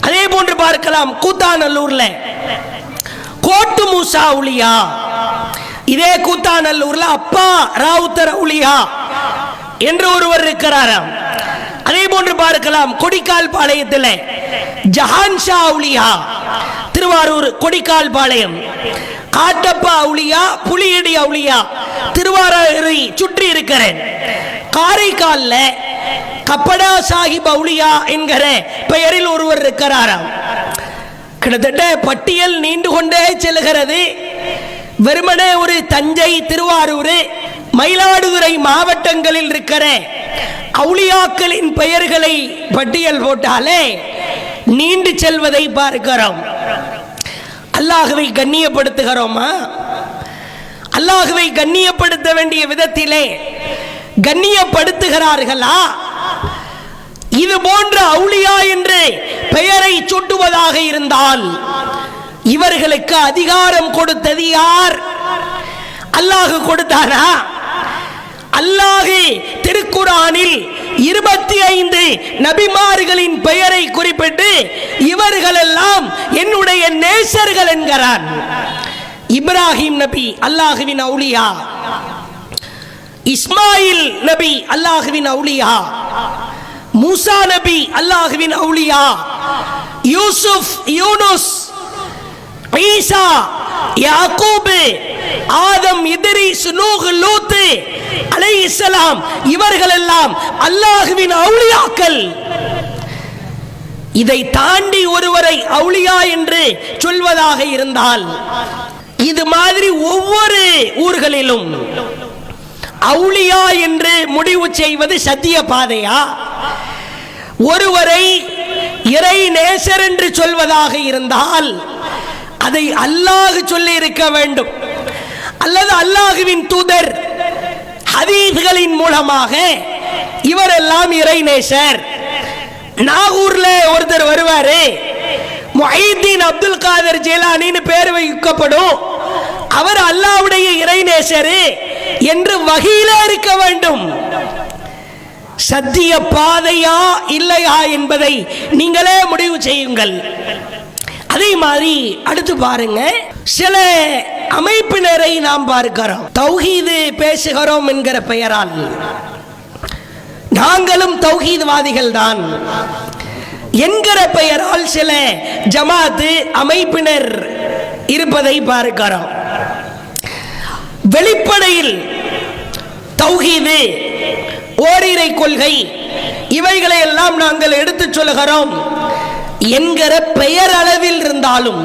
அதே போன்று பார்க்கலாம், கூத்தாநல்லூர்ல கோட்டு மூசா அவுலியா. இதே கூத்தாநல்லூர்ல அப்பா ராவுத்தர் அவுலியா என்று ஒருவர் இருக்கிறாராம். அதே போன்று பார்க்கலாம், கொடிக்கால் பாளையத்தில் ஜஹான்ஷா அவுலியா, திருவாரூர் கொடிக்கால் பாளையம். காட்டப்பா அவுலியா, புலியடி அவுலியா திருவாரூரை சுற்றி இருக்கிறேன். காரைக்கால்ல கப்படா சாஹிப் அவுலியா என்கிற பெயரில் ஒருவர் இருக்கிறாராம். கிட்டத்தட்ட பட்டியல் நீண்டு கொண்டே செல்கிறது. வெறுமனே ஒரு தஞ்சை, திருவாரூர், மயிலாடுதுறை மாவட்டங்களில் இருக்கிற அவுலியாக்களின் பெயர்களை பட்டியல் போட்டாலே நீண்டு செல்வதை பார்க்கிறோம். அல்லாஹ்வை கண்ணியப்படுத்துகிறோமா? அல்லாஹ்வை கண்ணியப்படுத்த வேண்டிய விதத்திலே கண்ணியப்படுத்துகிறார்களா? இது போன்ற அவுலியா என்று பெயரை சூட்டுவதாக இருந்தால் இவர்களுக்கு அதிகாரம் கொடுத்தது யார்? அல்லாஹ் கொடுத்தானா? அல்லாஹ் திருக்குர்ஆனில் 25 நபிமார்களின் பெயரை குறிப்பிட்டு இவர்களெல்லாம் என்னுடைய நேசர்கள் என்கிறான். இப்ராஹிம் நபி அல்லாஹ்வின் அவுலியா, இஸ்மாயில் நபி அல்லாஹ்வின் அவுலியா, மூசா நபி அல்லாஹ்வின் அவுலியா, யூசுப், யூனுஸ், ஈசா, யாக்கூப், ஆதம், இத்ரீஸ், நூஹ், லூத் அலைஹிஸ்ஸலாம் இவர்கள் எல்லாம் அல்லாஹ்வின் அவுலியாக்கள். இதை தாண்டி ஒருவரை அவுலியா என்று சொல்வதாக இருந்தால் இது மாதிரி ஒவ்வொரு ஊர்களிலும் அவுலியா என்று முடிவு செய்வது சத்திய பாதையா? ஒருவரை இறை நேசர் என்று சொல்வதாக இருந்தால் அதை அல்லாஹ் சொல்லி இருக்க வேண்டும், அல்லது அல்லாஹுவின் தூதர் ஹதீஸ்களின் மூலமாக இவரெல்லாம் இறை நேசர். நாகூர்ல ஒருத்தர் வருவாரு, முஹைதீன் அப்துல் காதர் ஜிலானின்னு பேர் வைக்கப்படும், அவர் அல்லாஹ்வுடைய இறை நேசர் என்று வகையில இருக்க வேண்டும். சத்திய பாதையா இல்லையா என்பதை நீங்களே முடிவு செய்யுங்கள். அதே மாதிரி அடுத்து பாருங்க, சில அமைப்பினரை நாம் பார்க்கிறோம். தௌஹீது பேசுகிறோம் என்கிற பெயரால் நாங்களும் தௌஹீத்வாதிகள் தான் என்கிற பெயரால் சில ஜமாத்து அமைப்பினர் இருப்பதை பார்க்கிறோம். வெளிப்படையில் தௌஹீது, ஓரிரை கொள்கை இவைகளை எல்லாம் நாங்கள் எடுத்துச் சொல்கிறோம் என்கிற பெயர் அளவில் இருந்தாலும்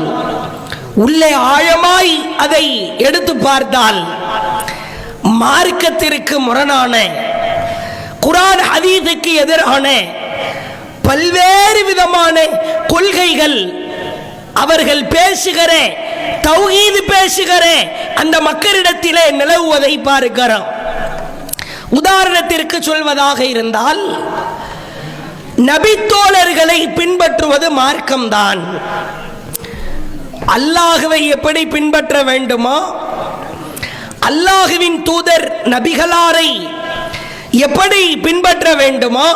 உள்ளே ஆழமாய் அதை எடுத்து பார்த்தால் மார்க்கத்திற்கு முரணான, குர்ஆன் ஹதீஸுக்கு எதிரான பல்வேறு விதமான கொள்கைகள் அவர்கள் பேசுகிற, தௌஹீது பேசுகிற அந்த மக்களிடத்திலே நிலவுவதை பார்க்கிறோம். உதாரணத்திற்கு சொல்வதாக இருந்தால், நபித்தோழர்களை பின்பற்றுவது மார்க்கம்தான். அல்லாஹுவை எப்படி பின்பற்ற வேண்டுமோ, அல்லாஹுவின் தூதர் நபிகளாரை எப்படி பின்பற்ற வேண்டுமோ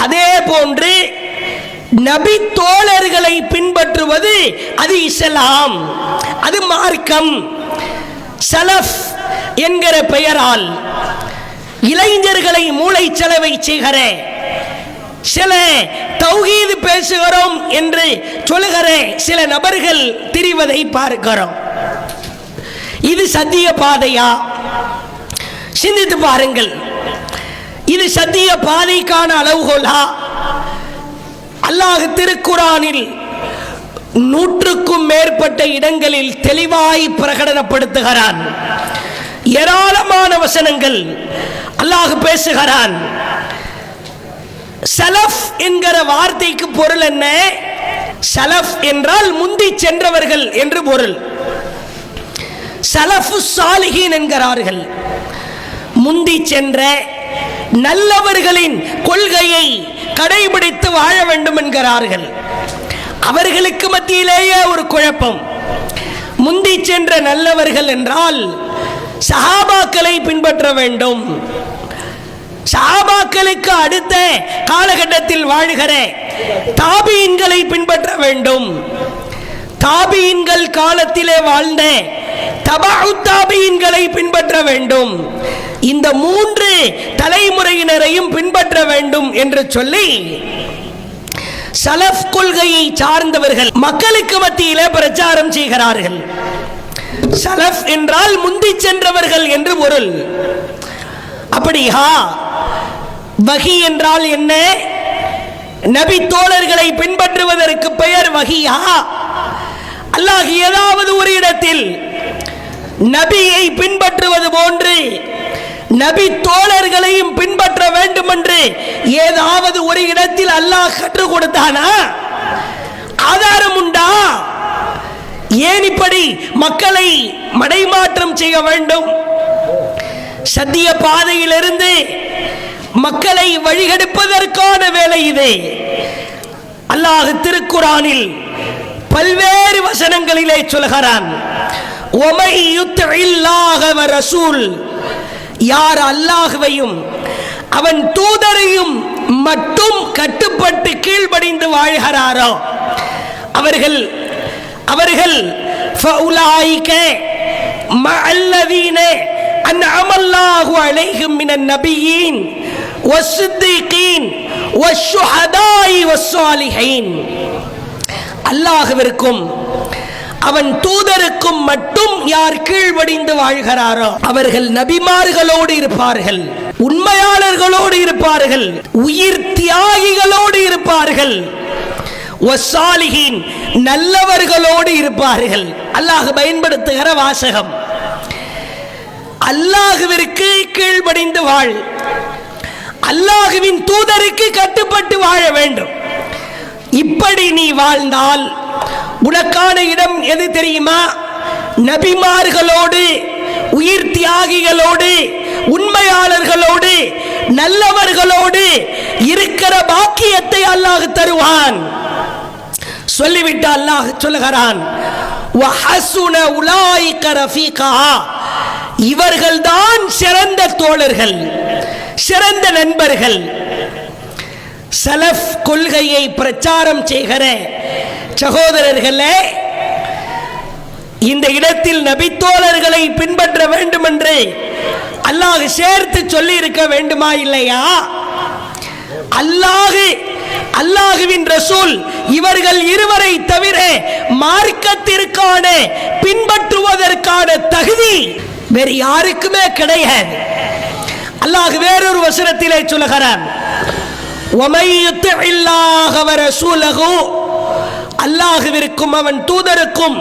அதே போன்று நபி தோழர்களை பின்பற்றுவது அது இஸ்லாம், அது மார்க்கம். சலஃப் என்கிற பெயரால் இளைஞர்களை மூளைச்சலவை செய்கிற, சில தௌஹீது பேசுகிறோம் என்று சொல்லுகிற சில நபர்கள் திரிவதை பார்க்கிறோம். இது சத்திய பாதையா? சிந்தித்து பாருங்கள். இது சத்திய பாதைக்கான அளவுகோலா? அல்லாஹ் திருக்குர்ஆனில் 100க்கும் மேற்பட்ட இடங்களில் தெளிவாய் பிரகடனப்படுத்துகிறான். ஏராளமான வசனங்கள் அல்லாஹ் பேசுகிறான். சலஃப் என்கிற வார்த்தைக்கு பொருள் என்ன? சலஃப் என்றால் முந்தி சென்றவர்கள் என்று பொருள். சலஃபு சாலிஹீன் என்கிறார்கள். முந்தி சென்ற நல்லவர்களின் கொள்கையை கடைபிடித்து வாழ வேண்டும் என்கிறார்கள். அவர்களுக்கு மத்தியிலேயே ஒரு குழப்பம். முந்தி சென்ற நல்லவர்கள் என்றால் சஹாபாக்களை பின்பற்ற வேண்டும். சஹாபாக்களுக்கு அடுத்த காலகட்டத்தில் வாழ்கிற தாபீன்களை பின்பற்ற வேண்டும். தாபீன்கள் காலத்திலே வாழ்ந்த தபஉ தாபீன்களை பின்பற்ற வேண்டும். இந்த 3 தலைமுறையினரையும் பின்பற்ற வேண்டும் என்று சொல்லி சலஃப் கொள்கையை சார்ந்தவர்கள் மக்களுக்கு மத்தியிலே பிரச்சாரம் செய்கிறார்கள். சலஃப் என்றால் முந்தி சென்றவர்கள் என்று பொருள். அப்படியா? வஹி என்றால் என்ன? நபி தோழர்களை பின்பற்றுவதற்கு பெயர் வஹியா? அல்லாஹ் ஏதாவது ஒரு இடத்தில் நபியை பின்பற்றுவது போன்று நபி தோழர்களையும் பின்பற்ற வேண்டும் என்று ஏதாவது ஒரு இடத்தில் அல்லாஹ் கற்றுக் கொடுத்தானா? ஆதாரம் உண்டா? ஏன் இப்படி மக்களை மடைமாற்றம் செய்ய வேண்டும்? சத்திய பாதையிலிருந்து மக்களை வழிகெடுப்பதற்கான வேலை இது. அல்லாஹ் திருக்குர்ஆனில் பல்வேறு வசனங்களிலே சொல்கிறான், ஒமை யுத்இல்லாஹ வ ரசூல், யார் அல்லாஹ்வையும் அவன் தூதரையும் மட்டும் கட்டுப்பட்டு கீழ்ப்படிந்து வாழ்கிறாரோ அவர்கள் ஃபஉலாயிக மஅல்லதீன அன்அமல்லாஹு அலைஹிம் மினன் நபியீன் வஸ்ஸித்தீகீன் வஷ்ஷுஹதாஇ வஸ்ஸாலிஹீன். அல்லாஹ்விற்கும் அவன் தூதருக்கும் மட்டும் யார் கீழ்ப்படிந்து வாழ்கிறாரோ அவர்கள் நபிமார்களோடு இருப்பார்கள், உண்மையாளர்களோடு இருப்பார்கள், உயிர் தியாகிகளோடு இருப்பார்கள், வஸ்ஸாலிஹீன் நல்லவர்களோடு இருப்பார்கள். அல்லாஹ் பயன்படுத்துகிற வாசகம். அல்லாஹ்விற்கு கீழ்ப்படிந்து வாழ், அல்லாஹ்வின் தூதருக்கு கட்டுப்பட்டு வாழ வேண்டும். இப்படி நீ வாழ்ந்தால் உனக்கான இடம் எது தெரியுமா? நபிமார்களோடு, உயிர் தியாகிகளோடு, உண்மையாளர்களோடு, நல்லவர்களோடு இருக்கிற பாக்கியத்தை அல்லாஹ் தருவான். சொல்லிவிட்டு அல்லாஹ் சொல்லுகிறான், வஹஸுன உலாயிக ரஃபீகா, இவர்கள்தான் சிறந்த தோழர்கள், சிறந்த நண்பர்கள். சலஃப் கொள்கையை பிரச்சாரம் செய்கிற சகோதரர்களே, இந்த இடத்தில் நபித்தோழர்களை பின்பற்ற வேண்டும் என்று அல்லாஹ் சேர்த்து சொல்லி இருக்க வேண்டுமா இல்லையா? அல்லாஹுவின் ரசூல் இவர்கள் இருவரை தவிர மார்க்கத்திற்கான பின்பற்றுவதற்கான தகுதி வேறு யாருக்குமே கிடையாது. அல்லாஹ் வேறொரு வசனத்திலே சொல்லுகிறான், وَمَن يُطِعِ اللَّهَ وَرَسُولَهُ, அல்லாஹ்விற்கும் அவன் தூதருக்கும்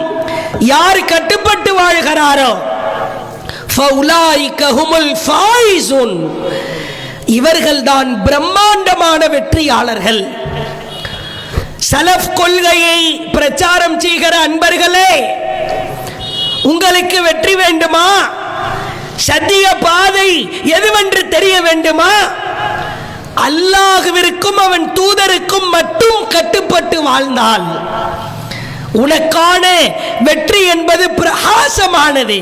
யார் கட்டுப்பட்டு வாழ்கிறாரோ فَأُولَٰئِكَ هُمُ الْفَائِزُونَ, இவர்கள்தான் பிரம்மாண்டமான வெற்றியாளர்கள். சலஃப் கொள்கையை பிரச்சாரம் செய்கிற அன்பர்களே, உங்களுக்கு வெற்றி வேண்டுமா? சத்திய பாதை எதுவென்று தெரிய வேண்டுமா? அல்லாஹ்விற்கும் அவன் தூதருக்கும் மட்டும் கட்டுப்பட்டு வாழ்ந்தால் உனக்கான வெற்றி என்பது பிரகாசமானது.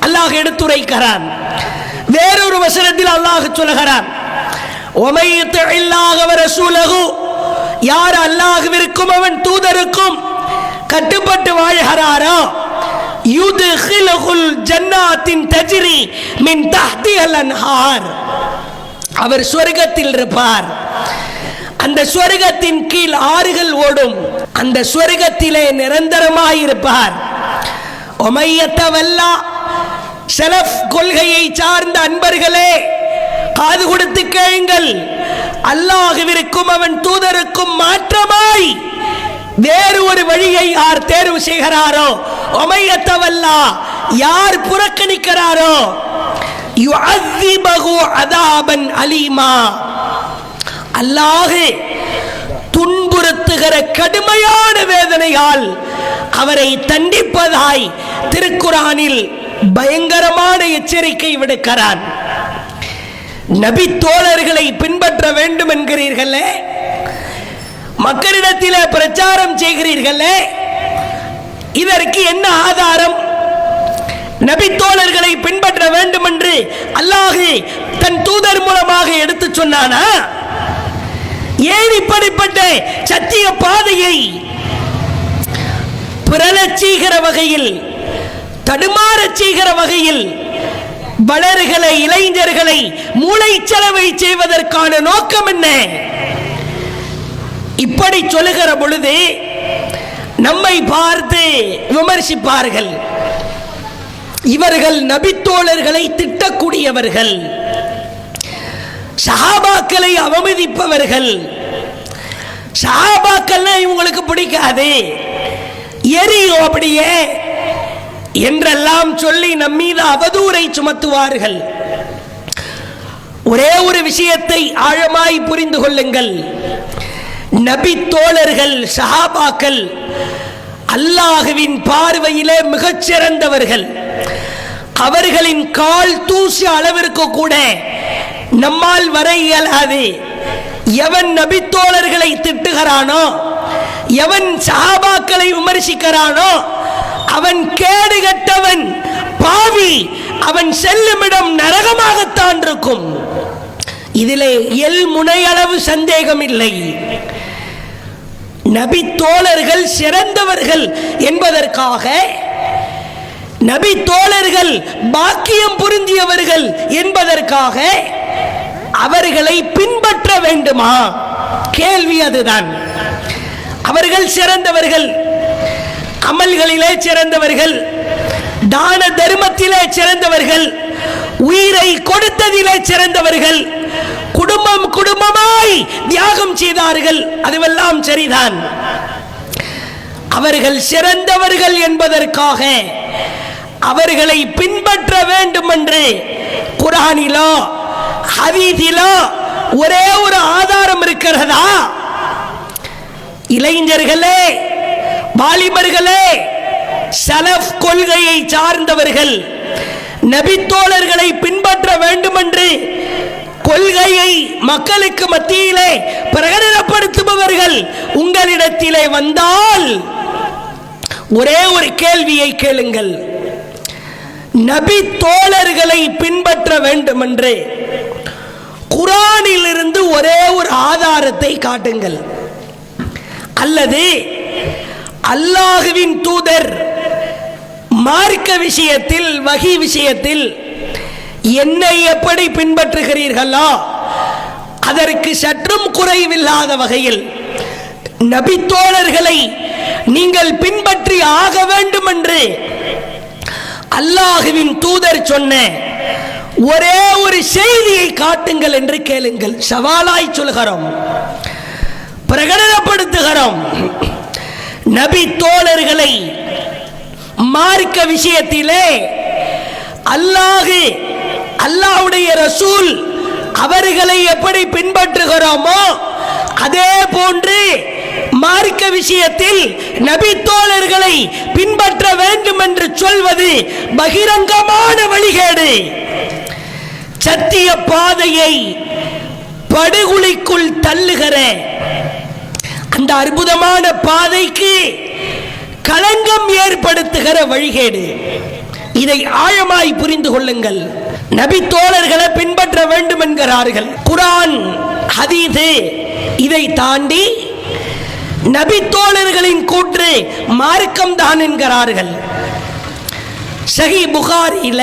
அல்லாஹ் எடுத்துரைக்கிறான். வேறொரு வசனத்தில் அல்லாஹ் சொல்லுகிறான், وَمَن يُطِعِ اللَّهَ وَرَسُولَهُ, யார் அல்லாஹ்விற்கும் அவன் தூதருக்கும் கட்டுப்பட்டு வாழ்கிறாரோ யுத்கிலுல் ஜன்னாத்தின் தஜ்ரி மின் தஹ்திஹல் அன்ஹார், அவர் சொர்க்கத்தில் இருப்பார். அந்த சொர்க்கத்தின் கீழ் ஆறுகள் ஓடும். அந்த சொர்க்கத்திலே நிரந்தரமாயிருப்பார். ஒமையத்தவல்லா, ஸலஃப் கொள்கையை சார்ந்த அன்பர்களே காது கொடுத்து கேளுங்கள். அல்லாஹ்விற்கும் அவன் தூதருக்கும் மாற்றமாய் வேறு ஒரு வழியை யார் தேர்வு செய்கிறாரோ, ஒமையத்தவல்லா, யார் புறக்கணிக்கிறாரோ, யுஅذிபஹு அதாபன் அலீமா, அல்லாஹ் துன்புறுத்துகிற கடுமையான வேதனையால் அவரை தண்டிப்பதாய் திருக்குரானில் பயங்கரமான எச்சரிக்கை விடுக்கிறான். நபி தோழர்களை பின்பற்ற வேண்டும் என்கிறீர்களே, மக்களிடத்திலே பிரச்சாரம் செய்கிறீர்களே, இதற்கு என்ன ஆதாரம்? நபி தோழர்களை பின்பற்ற வேண்டும் என்று அல்லாஹ் தன் தூதர் மூலமாக எடுத்து சொன்னானா? ஏன் இப்படிப்பட்ட சத்திய பாதையை பிறழச் செய்கிற வகையில், தடுமாறச் செய்கிற வகையில் வளர்கிற இளைஞர்களை மூளைச்சலவை செய்வதற்கான நோக்கம் என்ன? இப்படி சொல்லுகிற பொழுது நம்மை பார்த்து விமர்சிப்பார்கள். இவர்கள் நபித்தோழர்களை திட்டக்கூடியவர்கள், சஹாபாக்களை அவமதிப்பவர்கள், சஹாபாக்கள் இவங்களுக்கு பிடிக்காது, எரியோ அப்படியே என்றெல்லாம் சொல்லி நம்மீது அவதூறை சுமத்துவார்கள். ஒரே ஒரு விஷயத்தை ஆழமாய் புரிந்து கொள்ளுங்கள். நபி தோழர்கள், சஹாபாக்கள் அல்லாஹ்வின் பார்வையிலே மிகச்சிறந்தவர்கள். அவர்களின் கால் தூசி அளவிற்கு கூட நம்மால் வர இயலாது. எவன் நபி தோழர்களை திட்டுகிறானோ, எவன் சஹாபாக்களை விமர்சிக்கிறானோ அவன் கேடுகட்டவன், பாவி, அவன் செல்லுமிடம் நரகமாகத்தான் இருக்கும். இதிலே எல் முனையளவு சந்தேகம் இல்லை. நபி தோழர்கள் சிறந்தவர்கள் என்பதற்காக, நபி தோழர்கள் பாக்கியம் பொருந்தியவர்கள் என்பதற்காக அவர்களை பின்பற்ற வேண்டுமா? கேள்வி அதுதான். அவர்கள் சிறந்தவர்கள், அமல்களிலே சிறந்தவர்கள், தான தர்மத்திலே சிறந்தவர்கள், உயிரை கொடுத்ததிலே சிறந்தவர்கள், குடும்பம் குடும்பமாய் தியாகம் செய்தார்கள், அதுவெல்லாம் சரிதான். அவர்கள் சிறந்தவர்கள் என்பதற்காக அவர்களை பின்பற்ற வேண்டும் என்று குர்ஆனிலோ ஹதீஸிலோ ஒரே ஒரு ஆதாரம் இருக்கிறதா? இளைஞர்களே, வாலிபர்களே, சலஃப் கொள்கையை சார்ந்தவர்கள் நபித்தோழர்களை பின்பற்ற வேண்டும் என்று கொள்கையை மக்களுக்கு மத்தியிலே பிரகடனப்படுத்துபவர்கள் உங்களிடத்திலே வந்தால் ஒரே ஒரு கேள்வியை கேளுங்கள். நபி தோழர்களை பின்பற்ற வேண்டும் என்று குர்ஆனில் இருந்து ஒரே ஒரு ஆதாரத்தை காட்டுங்கள். அல்லது அல்லாஹ்வின் தூதர் மார்க்க விஷயத்தில், வஹி விஷயத்தில் என்னை எப்படி பின்பற்றுகிறீர்களோ அதற்கு சற்றும் குறைவில்லாத வகையில் நபி தோழர்களை நீங்கள் பின்பற்றி ஆக வேண்டும் என்று அல்லாஹ்வின் தூதர் சொன்ன ஒரே ஒரு செய்தியை காட்டுங்கள் என்று கேளுங்கள். சவாலாய் சொல்கிறோம், பிரகடனப்படுத்துகிறோம். நபி தோழர்களை மார்க்க விஷயத்திலே அல்லாஹ்வுடைய ரசூல் அவர்களை எப்படி பின்பற்றுகிறோமோ அதே போன்று மார்க்க விஷயத்தில் நபி தோழர்களை பின்பற்ற வேண்டும் என்று சொல்வது பகிரங்கமான வழிகேடு. சத்திய பாதையை படுகுழிக்குள் தள்ளுகிற அந்த அற்புதமான பாதைக்கு களங்கம் ஏற்படுத்துகிற வழிகேடு. இதை ஆழமாய் புரிந்து கொள்ளுங்கள். நபி தோழர்களை பின்பற்ற வேண்டும் என்கிறார்கள். குர்ஆன், ஹதீஸ் இதை தாண்டி நபி தோழர்களின் கூற்று மார்க்கம் தான் என்கிறார்கள். சஹீஹ் புகாரியில,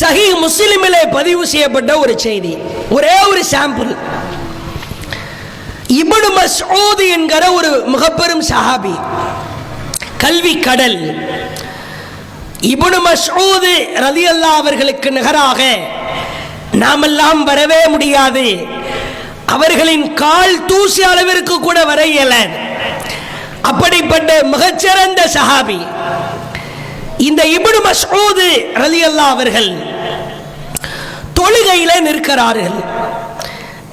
சஹீஹ் முஸ்லிமிலே பதிவு செய்யப்பட்ட ஒரு செய்தி, ஒரே ஒரு சாம்பிள். இப்னு மஸ்ஊத் என்கிற ஒரு மிகப்பெரும் சஹாபி, கல்வி கடல். இப்னு மஸ்ஊத் ரலியல்லாஹு அவர்களுக்கு நிகராக நாமெல்லாம் வரவே முடியாது. அவர்களின் கால் தூசி அளவிற்கு கூட வர இயல. அப்படிப்பட்ட மிகச்சிறந்த சஹாபி இந்த இப்னு மஸ்ஊத் ரலியல்லாஹு அவர்கள் தொழுகையிலே நிற்கிறார்கள்.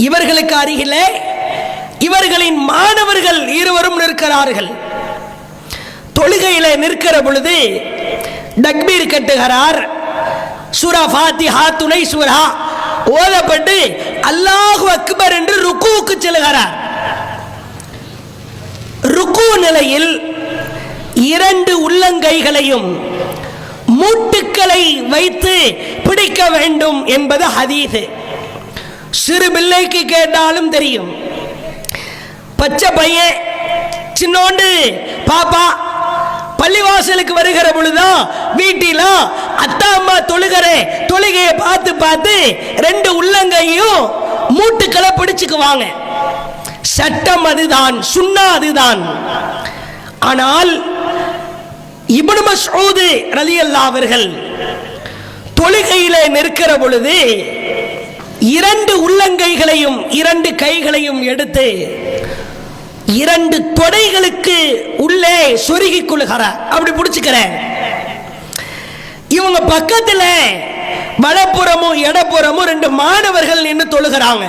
இவர்களுக்கு அருகிலே இவர்களின் மாணவர்கள் இருவரும் நிற்கிறார்கள். தொழுகையிலே நிற்கிற பொழுது தக்பீர் கட்டுகிறார். சூரா ஃபாத்திஹா, துணை சூரா ஓதப்பட்டு அல்லாஹு அக்பர் என்று ருக்குவுக்கு செல்கிறார். ருக்கு நிலையில் இரண்டு உள்ளங்கைகளையும் மூட்டுக்களை வைத்து பிடிக்க வேண்டும் என்பது ஹதீஸ். சிறு பிள்ளைக்கு கேட்டாலும் தெரியும். பச்சை பையன், சின்னோண்டு பாப்பா பள்ளிவாசலுக்கு வருகிற பொழுதுதான் வீட்டில அத்தா அம்மா தொழுகையை பார்த்து பார்த்து ரெண்டு உள்ளங்கையும் மூட்டுக்களை பிடிச்சுக்குவாங்க. சட்டம் அதுதான், சுன்னா அதுதான். ஆனால் இப்னு மஸ்ஊத் ரலியல்லாஹு அவர்கள் தொழுகையிலே நிற்கிற பொழுது இரண்டு உள்ளங்கைகளையும் இரண்டு கைகளையும் எடுத்து இரண்டு தொடைகளுக்கு உள்ளே சொருகிக் கொள்கிறார். அப்படி பிடிச்சுக்கிறேன். இவங்க பக்கத்தில் வலப்புறமும் இடப்புறமும் ரெண்டு மாணவர்கள் நின்று தொழுகிறாங்க.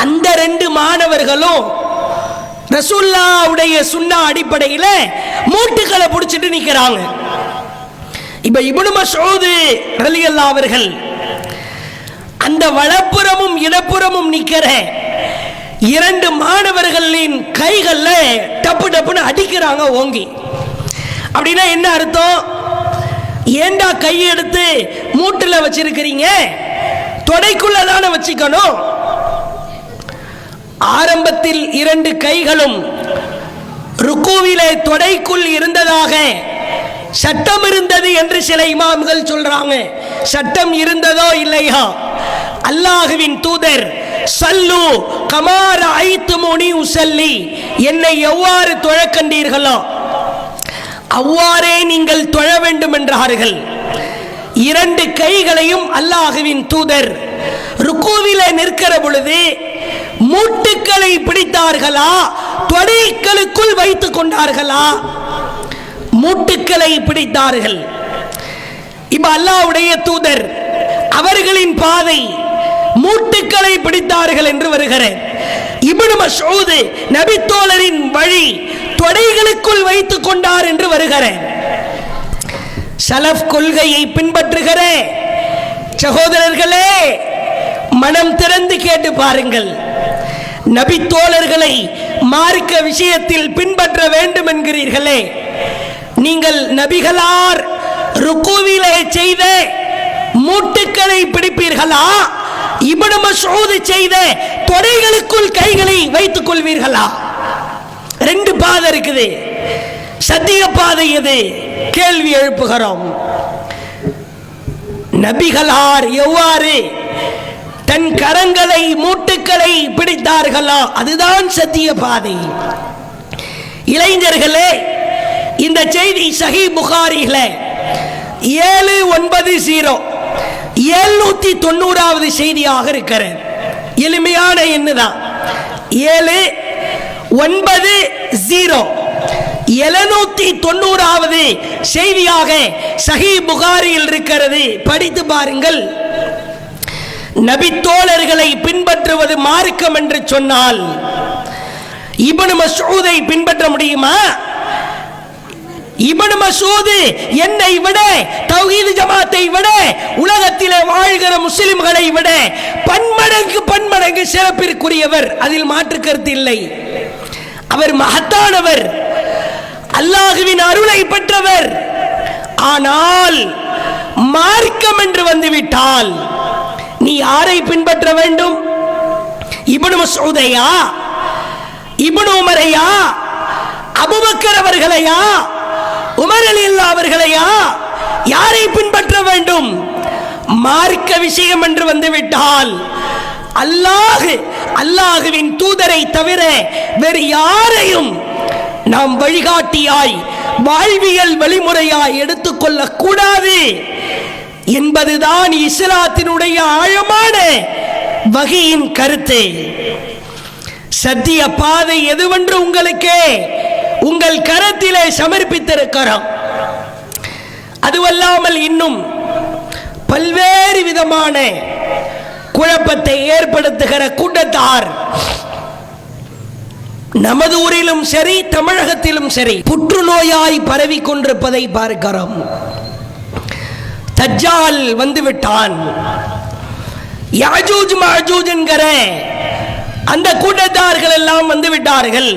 அந்த ரெண்டு மாணவர்களும் ரசூலுல்லாஹ்வுடைய சுன்னா அடிப்படையில் மூட்டுக்களை பிடிச்சிட்டு நிற்கிறாங்க. இப்ப இப்னு மஸ்ஊத் ரலியல்லாஹு அவர்கள் அந்த வலப்புறமும் இடப்புறமும் நிற்கிற 2 மாணவர்களின் கைகள்ல டப்பு டப்புன்னு அடிக்கிறாங்க ஓங்கி. அப்படின்னா என்ன அர்த்தம்? ஏண்டா கையை எடுத்து மூட்டுல வச்சிருக்கிறீங்க, தொடைக்குள்ளதான வச்சுக்கணும். ஆரம்பத்தில் 2 கைகளும் ருக்குவிலே தொடைக்குள் இருந்ததாக சட்டம் இருந்தது என்று சில இமாம்கள் சொல்றாங்க. சட்டம் இருந்ததோ இல்லையா, அல்லாஹ்வின் தூதர் சல்லு கமார ஐத்துமுனி உசல்லி, என்னை எவ்வாறு தொழ கண்டீர்களோ அவ்வாறே நீங்கள் தொழ வேண்டும் என்றார்கள். 2 கைகளையும் அல்லாஹ்வின் தூதர் ருக்குவிலே நிற்கிற பொழுது மூட்டுக்களை பிடித்தார்களா, தொடைகளுக்குள் வைத்துக் கொண்டார்களா? மூட்டுக்களை பிடித்தார்கள். இப்ப அல்லாஹ்வுடைய தூதர் அவர்களின் பாதை மூட்டுக்களை பிடித்தார்கள் என்று வருகிறது. இப்னு மஸ்ஊத் நபி தோழரின் வழி தொடைகளுக்குள் வைத்துக் கொண்டார் என்று வருகிறது. சலஃப் கொள்கையை பின்பற்றுகிற சகோதரர்களே, மனம் திறந்து கேட்டு பாருங்கள். நபி தோழர்களை மார்க்க விஷயத்தில் பின்பற்ற வேண்டும் என்கிறீர்களே, நீங்கள் நபிகளார் ருக்குவிலே செய்த மூட்டுக்களை பிடிப்பீர்களா, இப்னு மஸ்ஊத் செய்த தொடைகளுக்குள் கைகளை வைத்துக் கொள்வீர்களா? 2 பாதை இருக்குது. சத்திய பாதை எது? கேள்வி எழுப்புகிறோம். நபிகளார் எவ்வாறு தன் கரங்களை மூட்டுக்களை பிடித்தார்களோ அதுதான் சத்திய பாதை. இளைஞர்களே, இந்த செய்தி சஹீஹ் புகாரியில 790 790வது செய்தியாக இருக்கிறது. எளிமையான எண்ணுதான். 790 790வது செய்தியாக சஹீஹ் புகாரியில் இருக்கிறது. படித்து பாருங்கள். நபி தோழர்களை பின்பற்றுவது மார்க்கம் என்று சொன்னால் இப்னு மஸ்ஊதை பின்பற்ற முடியுமா? இப்னு மஸ்ஊத் என்னை விட, தௌஹீத் ஜமாத்தை விட, உலகத்திலே வாழ்கிற முஸ்லிம்களை விட பன்மடங்கு சிறப்பிற்குரியவர். அதில் மாற்று கருத்து இல்லை. அவர் மகத்தானவர், அல்லாஹ்வின் அருளை பெற்றவர். ஆனால் மார்க்கம் என்று வந்துவிட்டால் நீ யாரை பின்பற்ற வேண்டும்? இப்னு மஸ்ஊதையா, இப்னு உமரையா, அபூபக்கர் அவர்களையா, உமர் ரலியல்லாஹு அவர்களையா? யாரை பின்பற்ற வேண்டும்? மார்க்க விஷயம் என்று வந்துவிட்டால் அல்லாஹ்வின் தூதரை தவிர வேறு யாரையும் நாம் வழிகாட்டியாய், வாழ்வியல் வழிமுறையாய் எடுத்துக்கொள்ள கூடாது என்பதுதான் இஸ்லாத்தினுடைய ஆழமான வகையின் கருத்து. சத்திய பாதை எதுவென்று உங்களுக்கு உங்கள் கரத்திலே சமர்ப்பித்திருக்கிறோம். அதுவல்லாமல் இன்னும் பல்வேறு விதமான குழப்பத்தை ஏற்படுத்துகிற கூட்டத்தார் நமது ஊரிலும் சரி, தமிழகத்திலும் சரி புற்றுநோயாய் பரவி கொண்டிருப்பதை பார்க்கிறோம். தஜ்ஜால் வந்துவிட்டான். யாஜூஜ் மாஜூஜ் என்கிற அந்த கூட்டத்தார்கள் எல்லாம் வந்து விட்டார்கள்.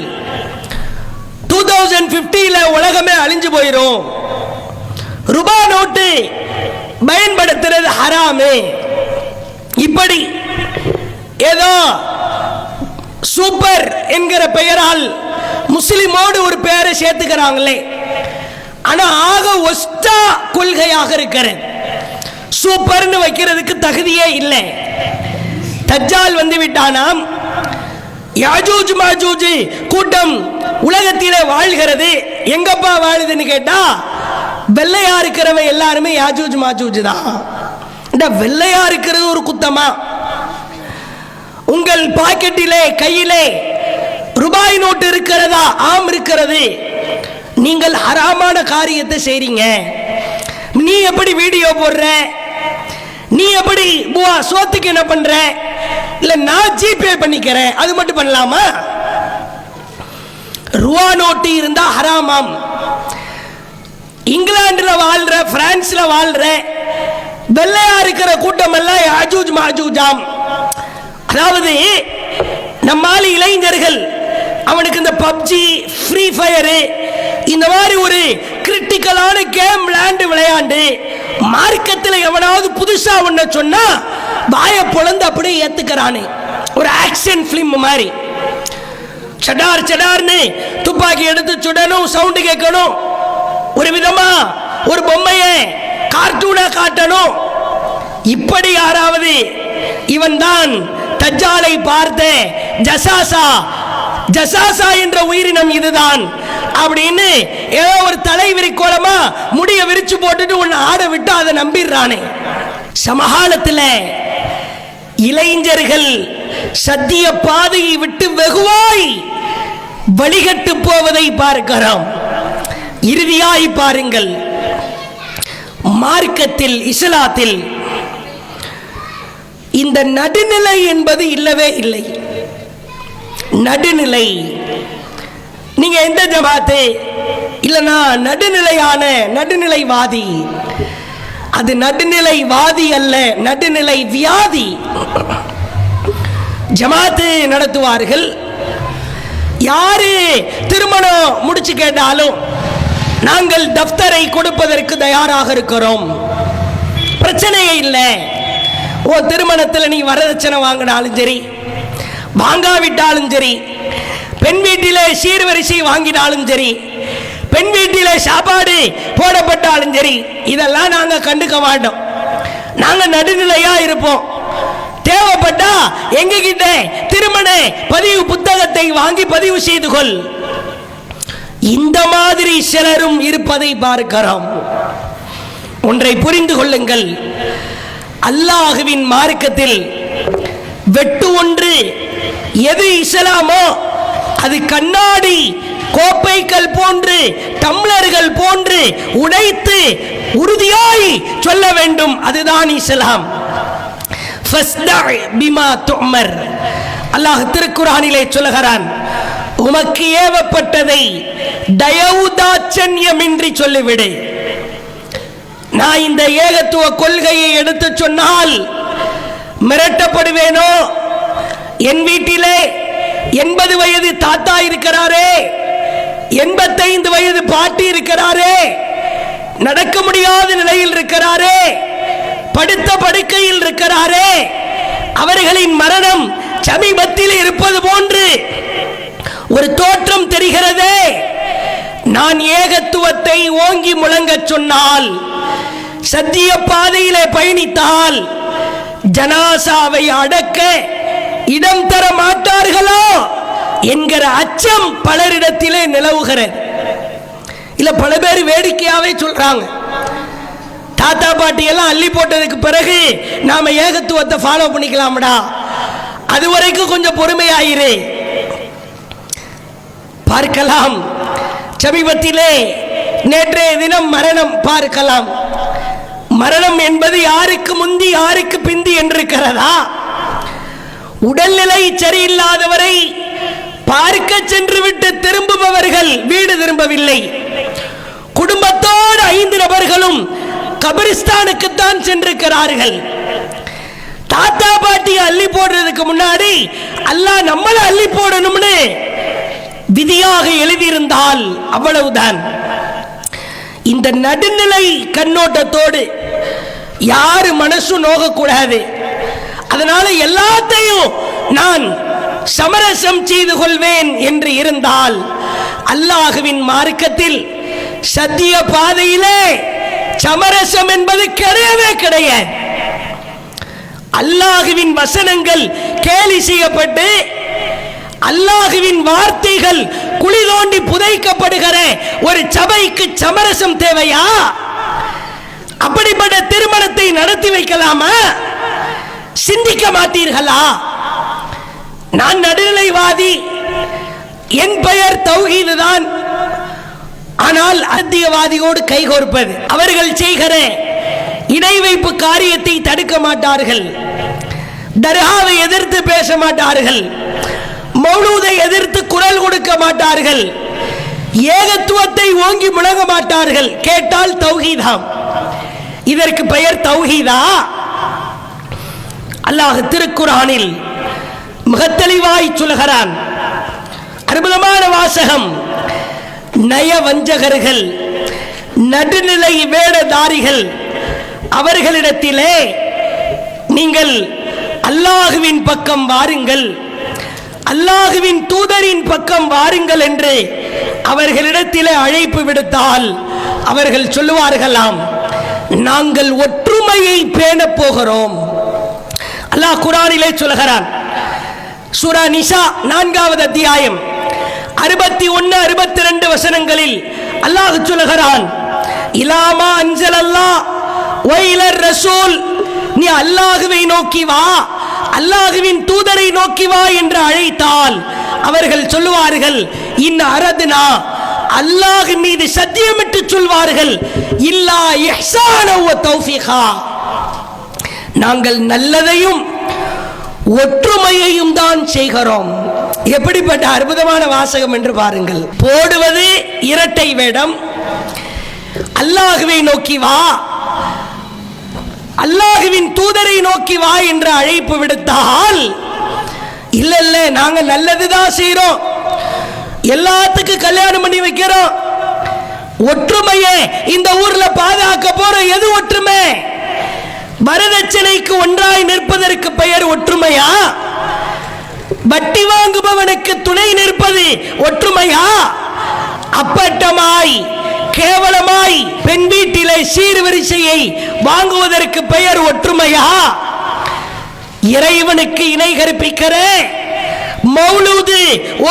2050 உலகமே அழிஞ்சு போயிரும். ரூபாய் நோட்டு பயன்படுத்துறது ஹராமே. இப்படி ஏதோ சூப்பர் என்கிற பெயரால் முஸ்லிமோடு ஒரு பெயரை சேர்த்துக்கிறாங்களே, ஆனா ஆக ஒஸ்டா கொள்கையாக இருக்கிறது. சூப்பர்னு வைக்கிறதுக்கு தகுதியே இல்லை. தஜ்ஜால் வந்து விட்டானாம். யாஜூஜ் மாஜூஜ் கூட்டம் உலகத்திலே வாழ்கிறது. எங்கப்பா வாழுதுன்னு கேட்டா, வெள்ளையா இருக்கிறவ எல்லாருமே யாஜூஜ் மாஜூஜ் தான். வெள்ளையா இருக்கிறது ஒரு குத்தமா? உங்கள் பாக்கெட்டிலே கையிலே ரூபாய் நோட்டு இருக்கிறதா? ஆம் இருக்கிறது. நீங்கள் ஹராமான காரியத்தை செய்றீங்க. நீ எப்படி வீடியோ போடுற? நீ எப்படி சோத்துக்கு என்ன பண்ற? இல்ல நான் ஜிபே பண்ணிக்கிறேன், அது மட்டும் பண்ணலாமா? ரூபா நோட்டு இருந்தா ஹராமாம். இங்கிலாந்துல வாழ்ற, பிரான்ஸ்ல வாழ்ற வெள்ளையா இருக்கிற கூட்டம் எல்லாம் யாஜூஜ் மாஜூஜாம். அதாவது நம்மால் இளைஞர்கள் அவனுக்கு இந்த பப்ஜி, ஃப்ரீ ஃபயர் இந்த மாதிரி ஒரு கிரிட்டிக்கலான கேம் விளையாண்டு மார்க்கத்தில் எவனாவது புதுசா ஒன்ன சொன்னா வாயை பொளந்து அப்படியே ஏத்துக்கிறானே. ஒரு ஆக்ஷன் பிலிம் மாதிரி சடார் சடார்னு துப்பாக்கி எடுத்து சுடணும், சவுண்டு கேட்கணும், ஒரு விதமா ஒரு பொம்மையை கார்ட்டூனா காட்டணும். இப்படி யாராவது இவன் தான் தஜ்ஜாலை பார்த்த ஜசாசா என்ற உயிரினம் இதுதான் அப்படின்னு ஏதோ ஒரு தலைவிரி கோலமா முடிய விரிச்சு போட்டுட்டு ஒன்னு ஆட விட்டு அதை நம்பிடுறானே. சமகாலத்தில் இளைஞர்கள் சத்திய பாதையை விட்டு வெகுவாய் வழிகட்டு போவதை பார்க்கிறோம். இறுதியாய் பாருங்கள், மார்க்கத்தில் இஸ்லாத்தில் இந்த நடுநிலை என்பது இல்லவே இல்லை. நடுநிலை, நீங்க எந்த ஜமாத்து இல்லனா நடுநிலையான நடுநிலைவாதி, அது நடுநிலைவாதி அல்ல, நடுநிலை வியாதி. ஜமாத்து நடத்துவார்கள், யாரு திருமணம் முடிச்சு கேட்டாலும் நாங்கள் தப்தரை கொடுப்பதற்கு தயாராக இருக்கிறோம், பிரச்சனையே இல்லை. ஓ திருமணத்தில் நீ வரதட்சணை வாங்கினாலும் சரி வாங்காவிட்டாலும் சரி, பெண் வீட்டிலே சீர்வரிசை வாங்கினாலும் சரி, பெண் வீட்டிலே சாப்பாடு போடப்பட்டாலும் சரி, இதெல்லாம் நாங்க கண்டுக்க மாட்டோம். நாங்க நடுநிலையா இருப்போம். தேவைப்பட்டா எங்க கிட்ட திருமண பதிவு புத்தகத்தை வாங்கி பதிவு செய்து கொள். இந்த மாதிரி சிலரும் இருப்பதை பார்க்கிறோம். ஒன்றை புரிந்து கொள்ளுங்கள், அல்லாஹ்வின் மார்க்கத்தில் வெட்டு ஒன்று எது இஸ்லாமோ அது கண்ணாடி கோப்பைகள் போன்று டம்ளர்கள் போன்று உடைத்து உறுதியாய் சொல்ல வேண்டும், அதுதான் இஸ்லாம். அல்லாஹ் திருக்குர்ஆனிலே சொல்லுகிறான், உமக்கு ஏவப்பட்டதை தயவுதாட்சண்யமின்றி சொல்லிவிடு. நான் இந்த ஏகத்துவ கொள்கையை எடுத்து சொன்னால் மிரட்டப்படுவேனோ? என் வீட்டிலே 80 வயது தாத்தா இருக்கிறாரே, 85 வயது பாட்டி இருக்கிறாரே, நடக்க முடியாத நிலையில் இருக்கிறாரே, படுத்த படுக்கையில் இருக்கிறாரே, அவர்களின் மரணம் சமீபத்தில் இருப்பது போன்று ஒரு தோற்றம் தெரிகிறதே. நான் ஏகத்துவத்தை ஓங்கி முழங்க சொன்னால், சத்திய பாதையிலே பயணித்தால் ஜனாசாவை அடக்க இடம் தர மாட்டார்களோ என்கிற அச்சம் பலரிடத்திலே நிலவுகிறது. இல்ல பல பேர் வேடிக்கையாவே சொல்றாங்க, தாத்தா பாட்டி எல்லாம் அள்ளி போட்டதுக்கு பிறகு நாம ஏகத்துவத்தை ஃபாலோ பண்ணிக்கலாம்டா, அது வரைக்கும் கொஞ்சம் பொறுமையாயிரு. பார்க்கலாம், சமீபத்திலே நேற்றைய தினம் மரணம் பார்க்கலாம். மரணம் என்பது யாருக்கு முந்தி யாருக்கு பிந்தி என்றிருக்கிறதா? உடல்நிலை சரியில்லாதவரை பார்க்க சென்று விட்டு திரும்புபவர்கள் வீடு திரும்பவில்லை. குடும்பத்தோடு 5 நபர்களும் கபிரிஸ்தானுக்குத்தான் சென்றிருக்கிறார்கள். தாத்தா பாட்டி அள்ளி போடுறதுக்கு முன்னாடி அல்லாஹ் நம்மளை அள்ளி போடணும்னு விதியாக எழுதியிருந்தால் அவ்வளவுதான். இந்த நடுநிலை கண்ணோட்டத்தோடு யாரு மனசு நோகக்கூடாது. அதனால எல்லாத்தையும் நான் சமரசம் செய்து கொள்வேன் என்று இருந்தால், அல்லாஹ்வின் மார்க்கத்தில் சத்திய பாதையிலே சமரசம் என்பது கிடையவே கிடையாது. அல்லாஹ்வின் வசனங்கள் கேலி செய்யப்பட்டு அல்லாஹ்வின் வார்த்தைகள் குழி தோண்டி புதைக்கப்படுகிற ஒரு சபைக்கு சமரசம் தேவையா? அப்படிப்பட்ட திருமணத்தை நடத்தி வைக்கலாமா? சிந்திக்க மாட்டீர்களா? நான் நடுநிலைவாதி, என் பெயர் தௌஹீது தான். ஆனால் அத்தியவாதியோடு கைகோர்ப்பது, அவர்கள் செய்கிற இணை வைப்பு காரியத்தை தடுக்க மாட்டார்கள், தர்காவை எதிர்த்து பேச மாட்டார்கள், மௌலூதை எதிர்த்து குரல் கொடுக்க மாட்டார்கள், ஏகத்துவத்தை ஓங்கி முழங்க மாட்டார்கள். கேட்டால் தௌஹீதாம். இதற்கு பெயர் தௌஹீதா? அல்லாஹ் திருக்குர்ஆனில் மிகத்தெளிவாய் சொல்கிறான். அற்புதமான வாசகம். நயவஞ்சகர்கள், நடுநிலை வேடதாரிகள், அவர்களிடத்திலே நீங்கள் அல்லாஹுவின் பக்கம் வாருங்கள், அல்லாஹுவின் தூதரின் பக்கம் வாருங்கள் என்று அவர்களிடத்திலே அழைப்பு விடுத்தால் அவர்கள் சொல்லுவார்களாம், நாங்கள் ஒற்றுமையை பேணப் போகிறோம். அல்லாஹ் குர்ஆனிலே சொல்கிறான். சூரா நிசா 4வது அத்தியாயம் 61 62 வசனங்களில் அல்லாஹ் சொல்கிறான், இலாமா அன்ஸலல்லாஹ் வ இலர் ரசூல், நீ அல்லாஹ்வை நோக்கி வா, அல்லாஹ்வின் தூதரை நோக்கி வா என்று அழைத்தால் அவர்கள் சொல்லுவார்கள், இன் அரதுனா, அல்லாஹ் மீது சத்தியமிட்டு சொல்வார்கள், இல்லா இஹ்சான வ தௌஃபீகா, நாங்கள் நல்லதையும் ஒற்றுமையையும் தான் செய்கிறோம். எப்படிப்பட்ட அற்புதமான வாசகம் என்று பாருங்கள். போடுவது இரட்டை வேடம், அல்லாஹ்வை நோக்கி வா, அல்லாஹ்வின் தூதரை நோக்கி வா என்று அழைப்பு விடுத்தால், இல்ல இல்ல நாங்க நல்லதுதான் செய்யறோம், எல்லாத்துக்கும் கல்யாணம் பண்ணி வைக்கிறோம், ஒற்றுமையை இந்த ஊர்ல பாதுகாக்க போறோம். எது ஒற்றுமை? வரதட்சணைக்கு ஒன்றாய் நிற்பதற்கு பெயர் ஒற்றுமையா? வட்டி வாங்குபவனுக்கு துணை நிற்பது ஒற்றுமையா? அப்பட்டமாய் கேவலமாய் பெண் வீட்டிலே சீர்வரிசையை வாங்குவதற்கு பெயர் ஒற்றுமையா? இறைவனுக்கு இணை கற்பிக்கிற மௌலூது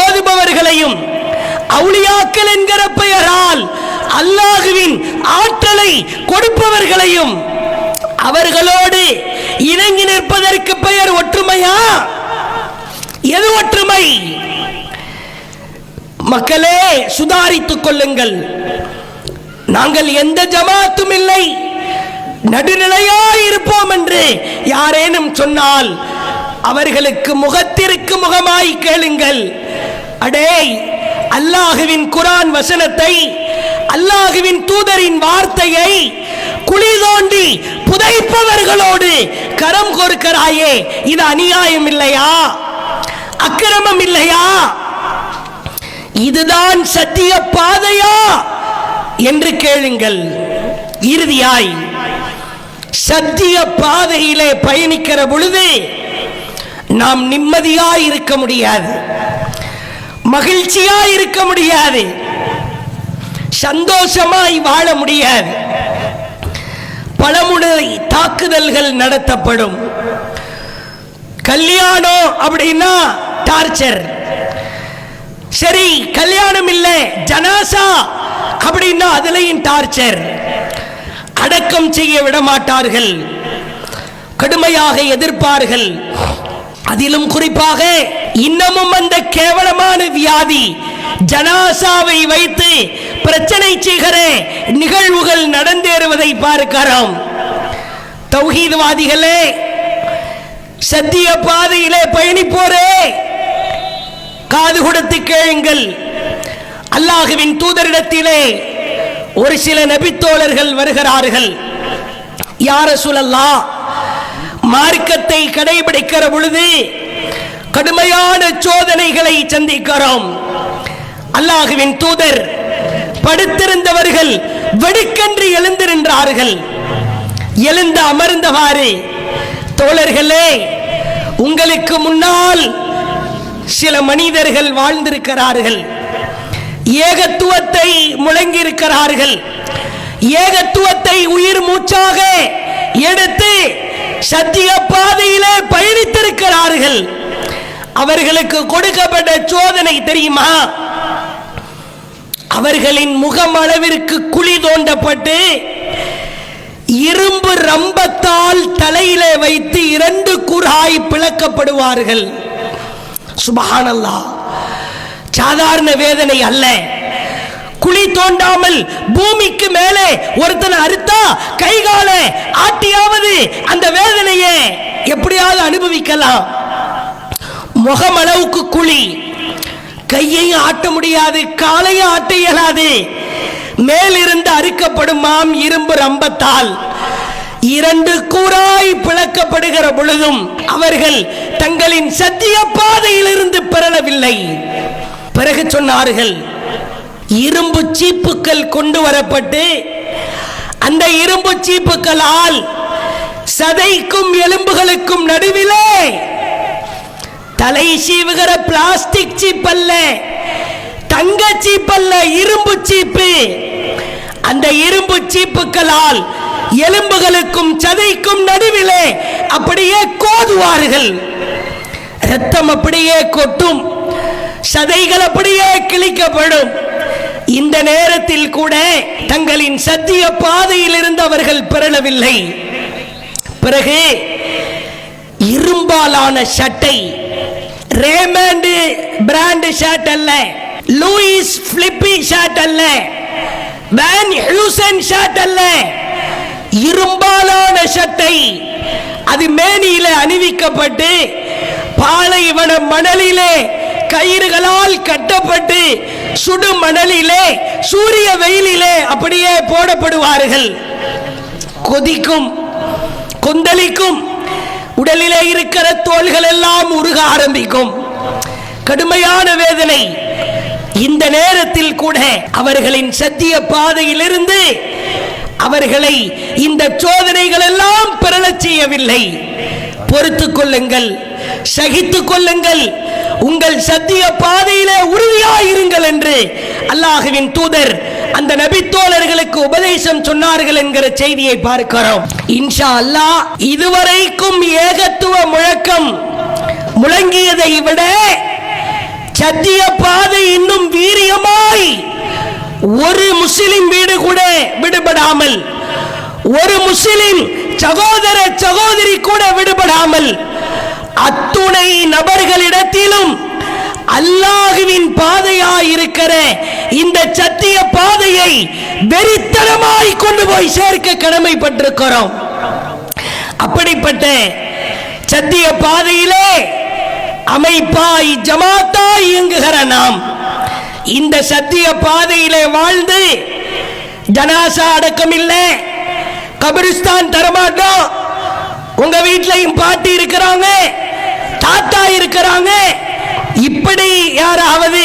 ஓதுபவர்களையும் அவுலியாக்கள் என்கிற பெயரால் அல்லாஹ்வின் ஆற்றலை கொடுப்பவர்களையும் அவர்களோடு இணங்கி நிற்பதற்கு பெயர் ஒற்றுமையா? எது ஒற்றுமை? மக்களே, சுதாரித்துக் கொள்ளுங்கள். நாங்கள் எந்த ஜமாத்தும் இல்லை, நடுநிலையாய் இருப்போம் என்று யாரேனும் சொன்னால் அவர்களுக்கு முகத்திற்கு முகமாய் கேளுங்கள். அடே, அல்லாஹுவின் குர்ஆன் வசனத்தை, அல்லாஹுவின் தூதரின் வார்த்தையை குழி தோண்டி புதைப்பவர்களோடு கரம் கோர்க்கிறாயே, இது அநியாயம் இல்லையா? அக்கிரமம் இல்லையா? இதுதான் சத்திய பாதையா என்று கேளுங்கள். இறுதியாய் சத்திய பாதையிலே பயணிக்கிற பொழுது நாம் நிம்மதியாய் இருக்க முடியாது, மகிழ்ச்சியாய் இருக்க முடியாது, சந்தோஷமாய் வாழ முடியாது. பலமுறை தாக்குதல்கள் நடத்தப்படும். கல்யாணம் அப்படின்னா டார்ச்சர். சரி, கல்யாணம் இல்லை, ஜனாசா அப்படின்னா அதுலயும் டார்ச்சர். அடக்கம் செய்ய விட மாட்டார்கள், கடுமையாக எதிர்ப்பார்கள். அதிலும் குறிப்பாக இன்னமும் அந்த கேவலமான வியாதி ஜனாசாவை வைத்து பிரச்சனை செய்கிற நிகழ்வுகள் நடந்தேறுவதை பார்க்கிறோம். தௌஹீத்வாதிகளே, சத்திய பாதையிலே பயணிப்போரே, காது கொடுத்து கேளுங்கள். அல்லாஹுவின் தூதரிடத்திலே ஒரு சில நபித்தோழர்கள் வருகிறார்கள். யா ரசூலல்லாஹ், மார்க்கத்தை கடைபிடிக்கிற பொழுது கடுமையான சோதனைகளை சந்திக்கிறோம். அல்லாஹுவின் தூதர் படுத்திருந்தவர்கள் வெடுக்கென்று எழுந்து நின்றார்கள். எழுந்து அமர்ந்தவாறு, தோழர்களே, உங்களுக்கு முன்னால் சில மனிதர்கள் வாழ்ந்திருக்கிறார்கள், ஏகத்துவத்தை முழங்கியிருக்கிறார்கள், ஏகத்துவத்தை உயிர் மூச்சாக எடுத்து சத்திய பாதையிலே பயணித்திருக்கிறார்கள். அவர்களுக்கு கொடுக்கப்பட்ட சோதனை தெரியுமா? அவர்களின் முகம் அளவிற்கு குழி தோண்டப்பட்டு இரும்பு ரம்பத்தால் தலையிலே வைத்து 2 குறாய் பிளக்கப்படுவார்கள். சுப்ஹானல்லாஹ், சாதாரண வேதனை அல்ல. குழி தோண்டாமல் பூமிக்கு மேலே ஒருத்தனை அறுத்தா கைகால ஆட்டியாவது அந்த வேதனையை எப்படியாவது அனுபவிக்கலாம். முகமளவுக்கு குழி, கையையும் ஆட்ட முடியாது, காலையும் ஆட்ட இயலாது. மேலிருந்து அறுக்கப்படுமாம் இரும்பு ரம்பத்தால். 2 கூறாய் பிளக்கப்படுகிற பொழுதும் அவர்கள் தங்களின் சத்திய விடவில்லை. பிறகு சொன்னார்கள், இரும்பு சீப்புக்கள் கொண்டு வரப்பட்டு அந்த இரும்பு சீப்புக்களால் சதைக்கும் எலும்புகளுக்கும் நடுவிலே தலை சீவுகிற பிளாஸ்டிக் சீப் அல்ல, தங்க சீப் அல்ல, இரும்பு சீப்பு. அந்த இரும்பு சீப்புக்களால் எலும்புகளுக்கும் சதைக்கும் நடுவிலே அப்படியே கோதுவார்கள். ரத்தம் அப்படியே கொட்டும், சதைகள் அப்படியே கிழிக்கப்படும். இந்த நேரத்தில் கூட தங்களின் சத்திய பாதையில் இருந்து அவர்கள் பிறழவில்லை. பிறகு இரும்பாலான சட்டை, ரேமண்ட் பிராண்ட் ஷர்ட் அல்ல, லூயிஸ் பிலிப்பி ஷர்ட் அல்ல, வேன் ஹூசன் ஷர்ட் அல்ல, இரும்பாலான சட்டை அது மேனியிலே அணிவிக்கப்பட்டு பாலைவன மணலிலே கயிறுகளால் கட்டப்பட்டு சுடு மணலிலே சூரிய வெயிலிலே அப்படியே போடப்படுவார்கள். கொதிக்கும், கொந்தளிக்கும், உடலிலே இருக்கிற தோள்கள் எல்லாம் உருக ஆரம்பிக்கும், கடுமையான வேதனை. இந்த நேரத்தில் கூட அவர்களின் சத்திய பாதையிலிருந்து அவர்களை இந்த சோதனைகள் எல்லாம் பெறச் செய்யவில்லை. பொறுத்துக் கொள்ளுங்கள், சகித்துக் கொள்ளுங்கள், உங்கள் சத்திய பாதையிலே உறுதியாயிருங்கள் என்று அல்லாஹ்வின் தூதர் அந்த நபித்தோழர்களுக்கு உபதேசம் சொன்னார்கள் என்கிற செய்தியை பார்க்கிறோம். இன்ஷா அல்லாஹ் இதுவரைக்கும் ஏகத்துவ முழக்கம் முழங்கியதை விட சத்திய பாதை இன்னும் வீரியமாய் ஒரு முஸ்லிம் வீடு கூட விடுபடாமல், ஒரு முஸ்லிம் சகோதர சகோதரி கூட விடுபடாமல் அத்துணை நபர்களிடத்திலும் அல்லாஹ்வின் பாதையாய் இருக்கிற இந்த சத்திய பாதையை வெறித்தனமாய் கொண்டு போய் சேர்க்க கடமைப்பட்டிருக்கிறோம். அப்படிப்பட்ட சத்திய பாதையிலே அமைப்பாய் ஜமாத்தாய் இயங்குகிற நாம் இந்த சத்திய பாதையிலே வாழ்ந்து ஜனாசா அடக்கம் இல்லை, கபிரிஸ்தான் தரமாட்டோம். உங்க வீட்லயும் பாட்டி இருக்கிறாங்க, தாத்தா இருக்கிறாங்க, இப்படி யாராவது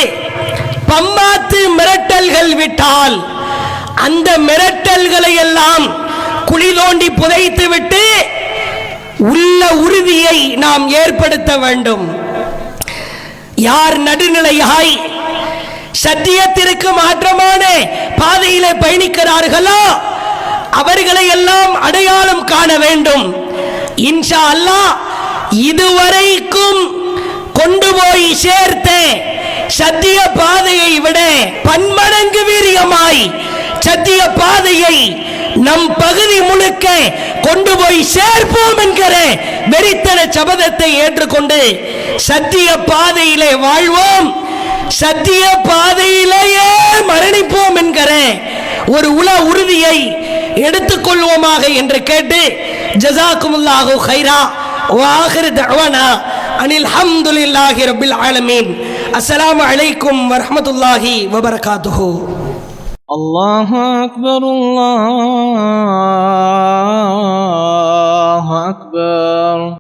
பம்மாத்து மிரட்டல்கள் விட்டால் அந்த மிரட்டல்களை எல்லாம் குழி தோண்டி புதைத்து விட்டு உள்ள உறுதியை நாம் ஏற்படுத்த வேண்டும். யார் நடுநிலையாய் சத்தியத்திற்கு மாற்றமான பாதையிலே பயணிக்கிறார்களோ அவர்களை எல்லாம் அடையாளம் காண வேண்டும். இன்ஷா அல்லாஹ் இதுவரைக்கும் கொண்டு போய் சேர்த்த சத்திய பாதையை விட பன்மடங்கு வீரியமாய் சத்திய பாதையை நம் பகுதி முழுக்க கொண்டு போய் சேர்ப்போம் என்கிற வெறித்தன சபதத்தை ஏற்றுக்கொண்டு சத்திய பாதையிலே வாழ்வோம், சத்திய பாதையிலேயே மரணிப்போம் என்கிற ஒரு உள உறுதியை எடுத்துக்கொள்வோமாக என்று கேட்டு ஜஸாக்குமுல்லாஹு கைரா வ ஆகிரு தஅவானா அனில் ஹம்துலில்லாஹி ரப்பில் ஆலமீன். அஸ்ஸலாமு அலைக்கும் வ ரஹ்மத்துல்லாஹி வ பரகாத்துஹு. அல்லாஹு அக்பர், அல்லாஹு அக்பர்.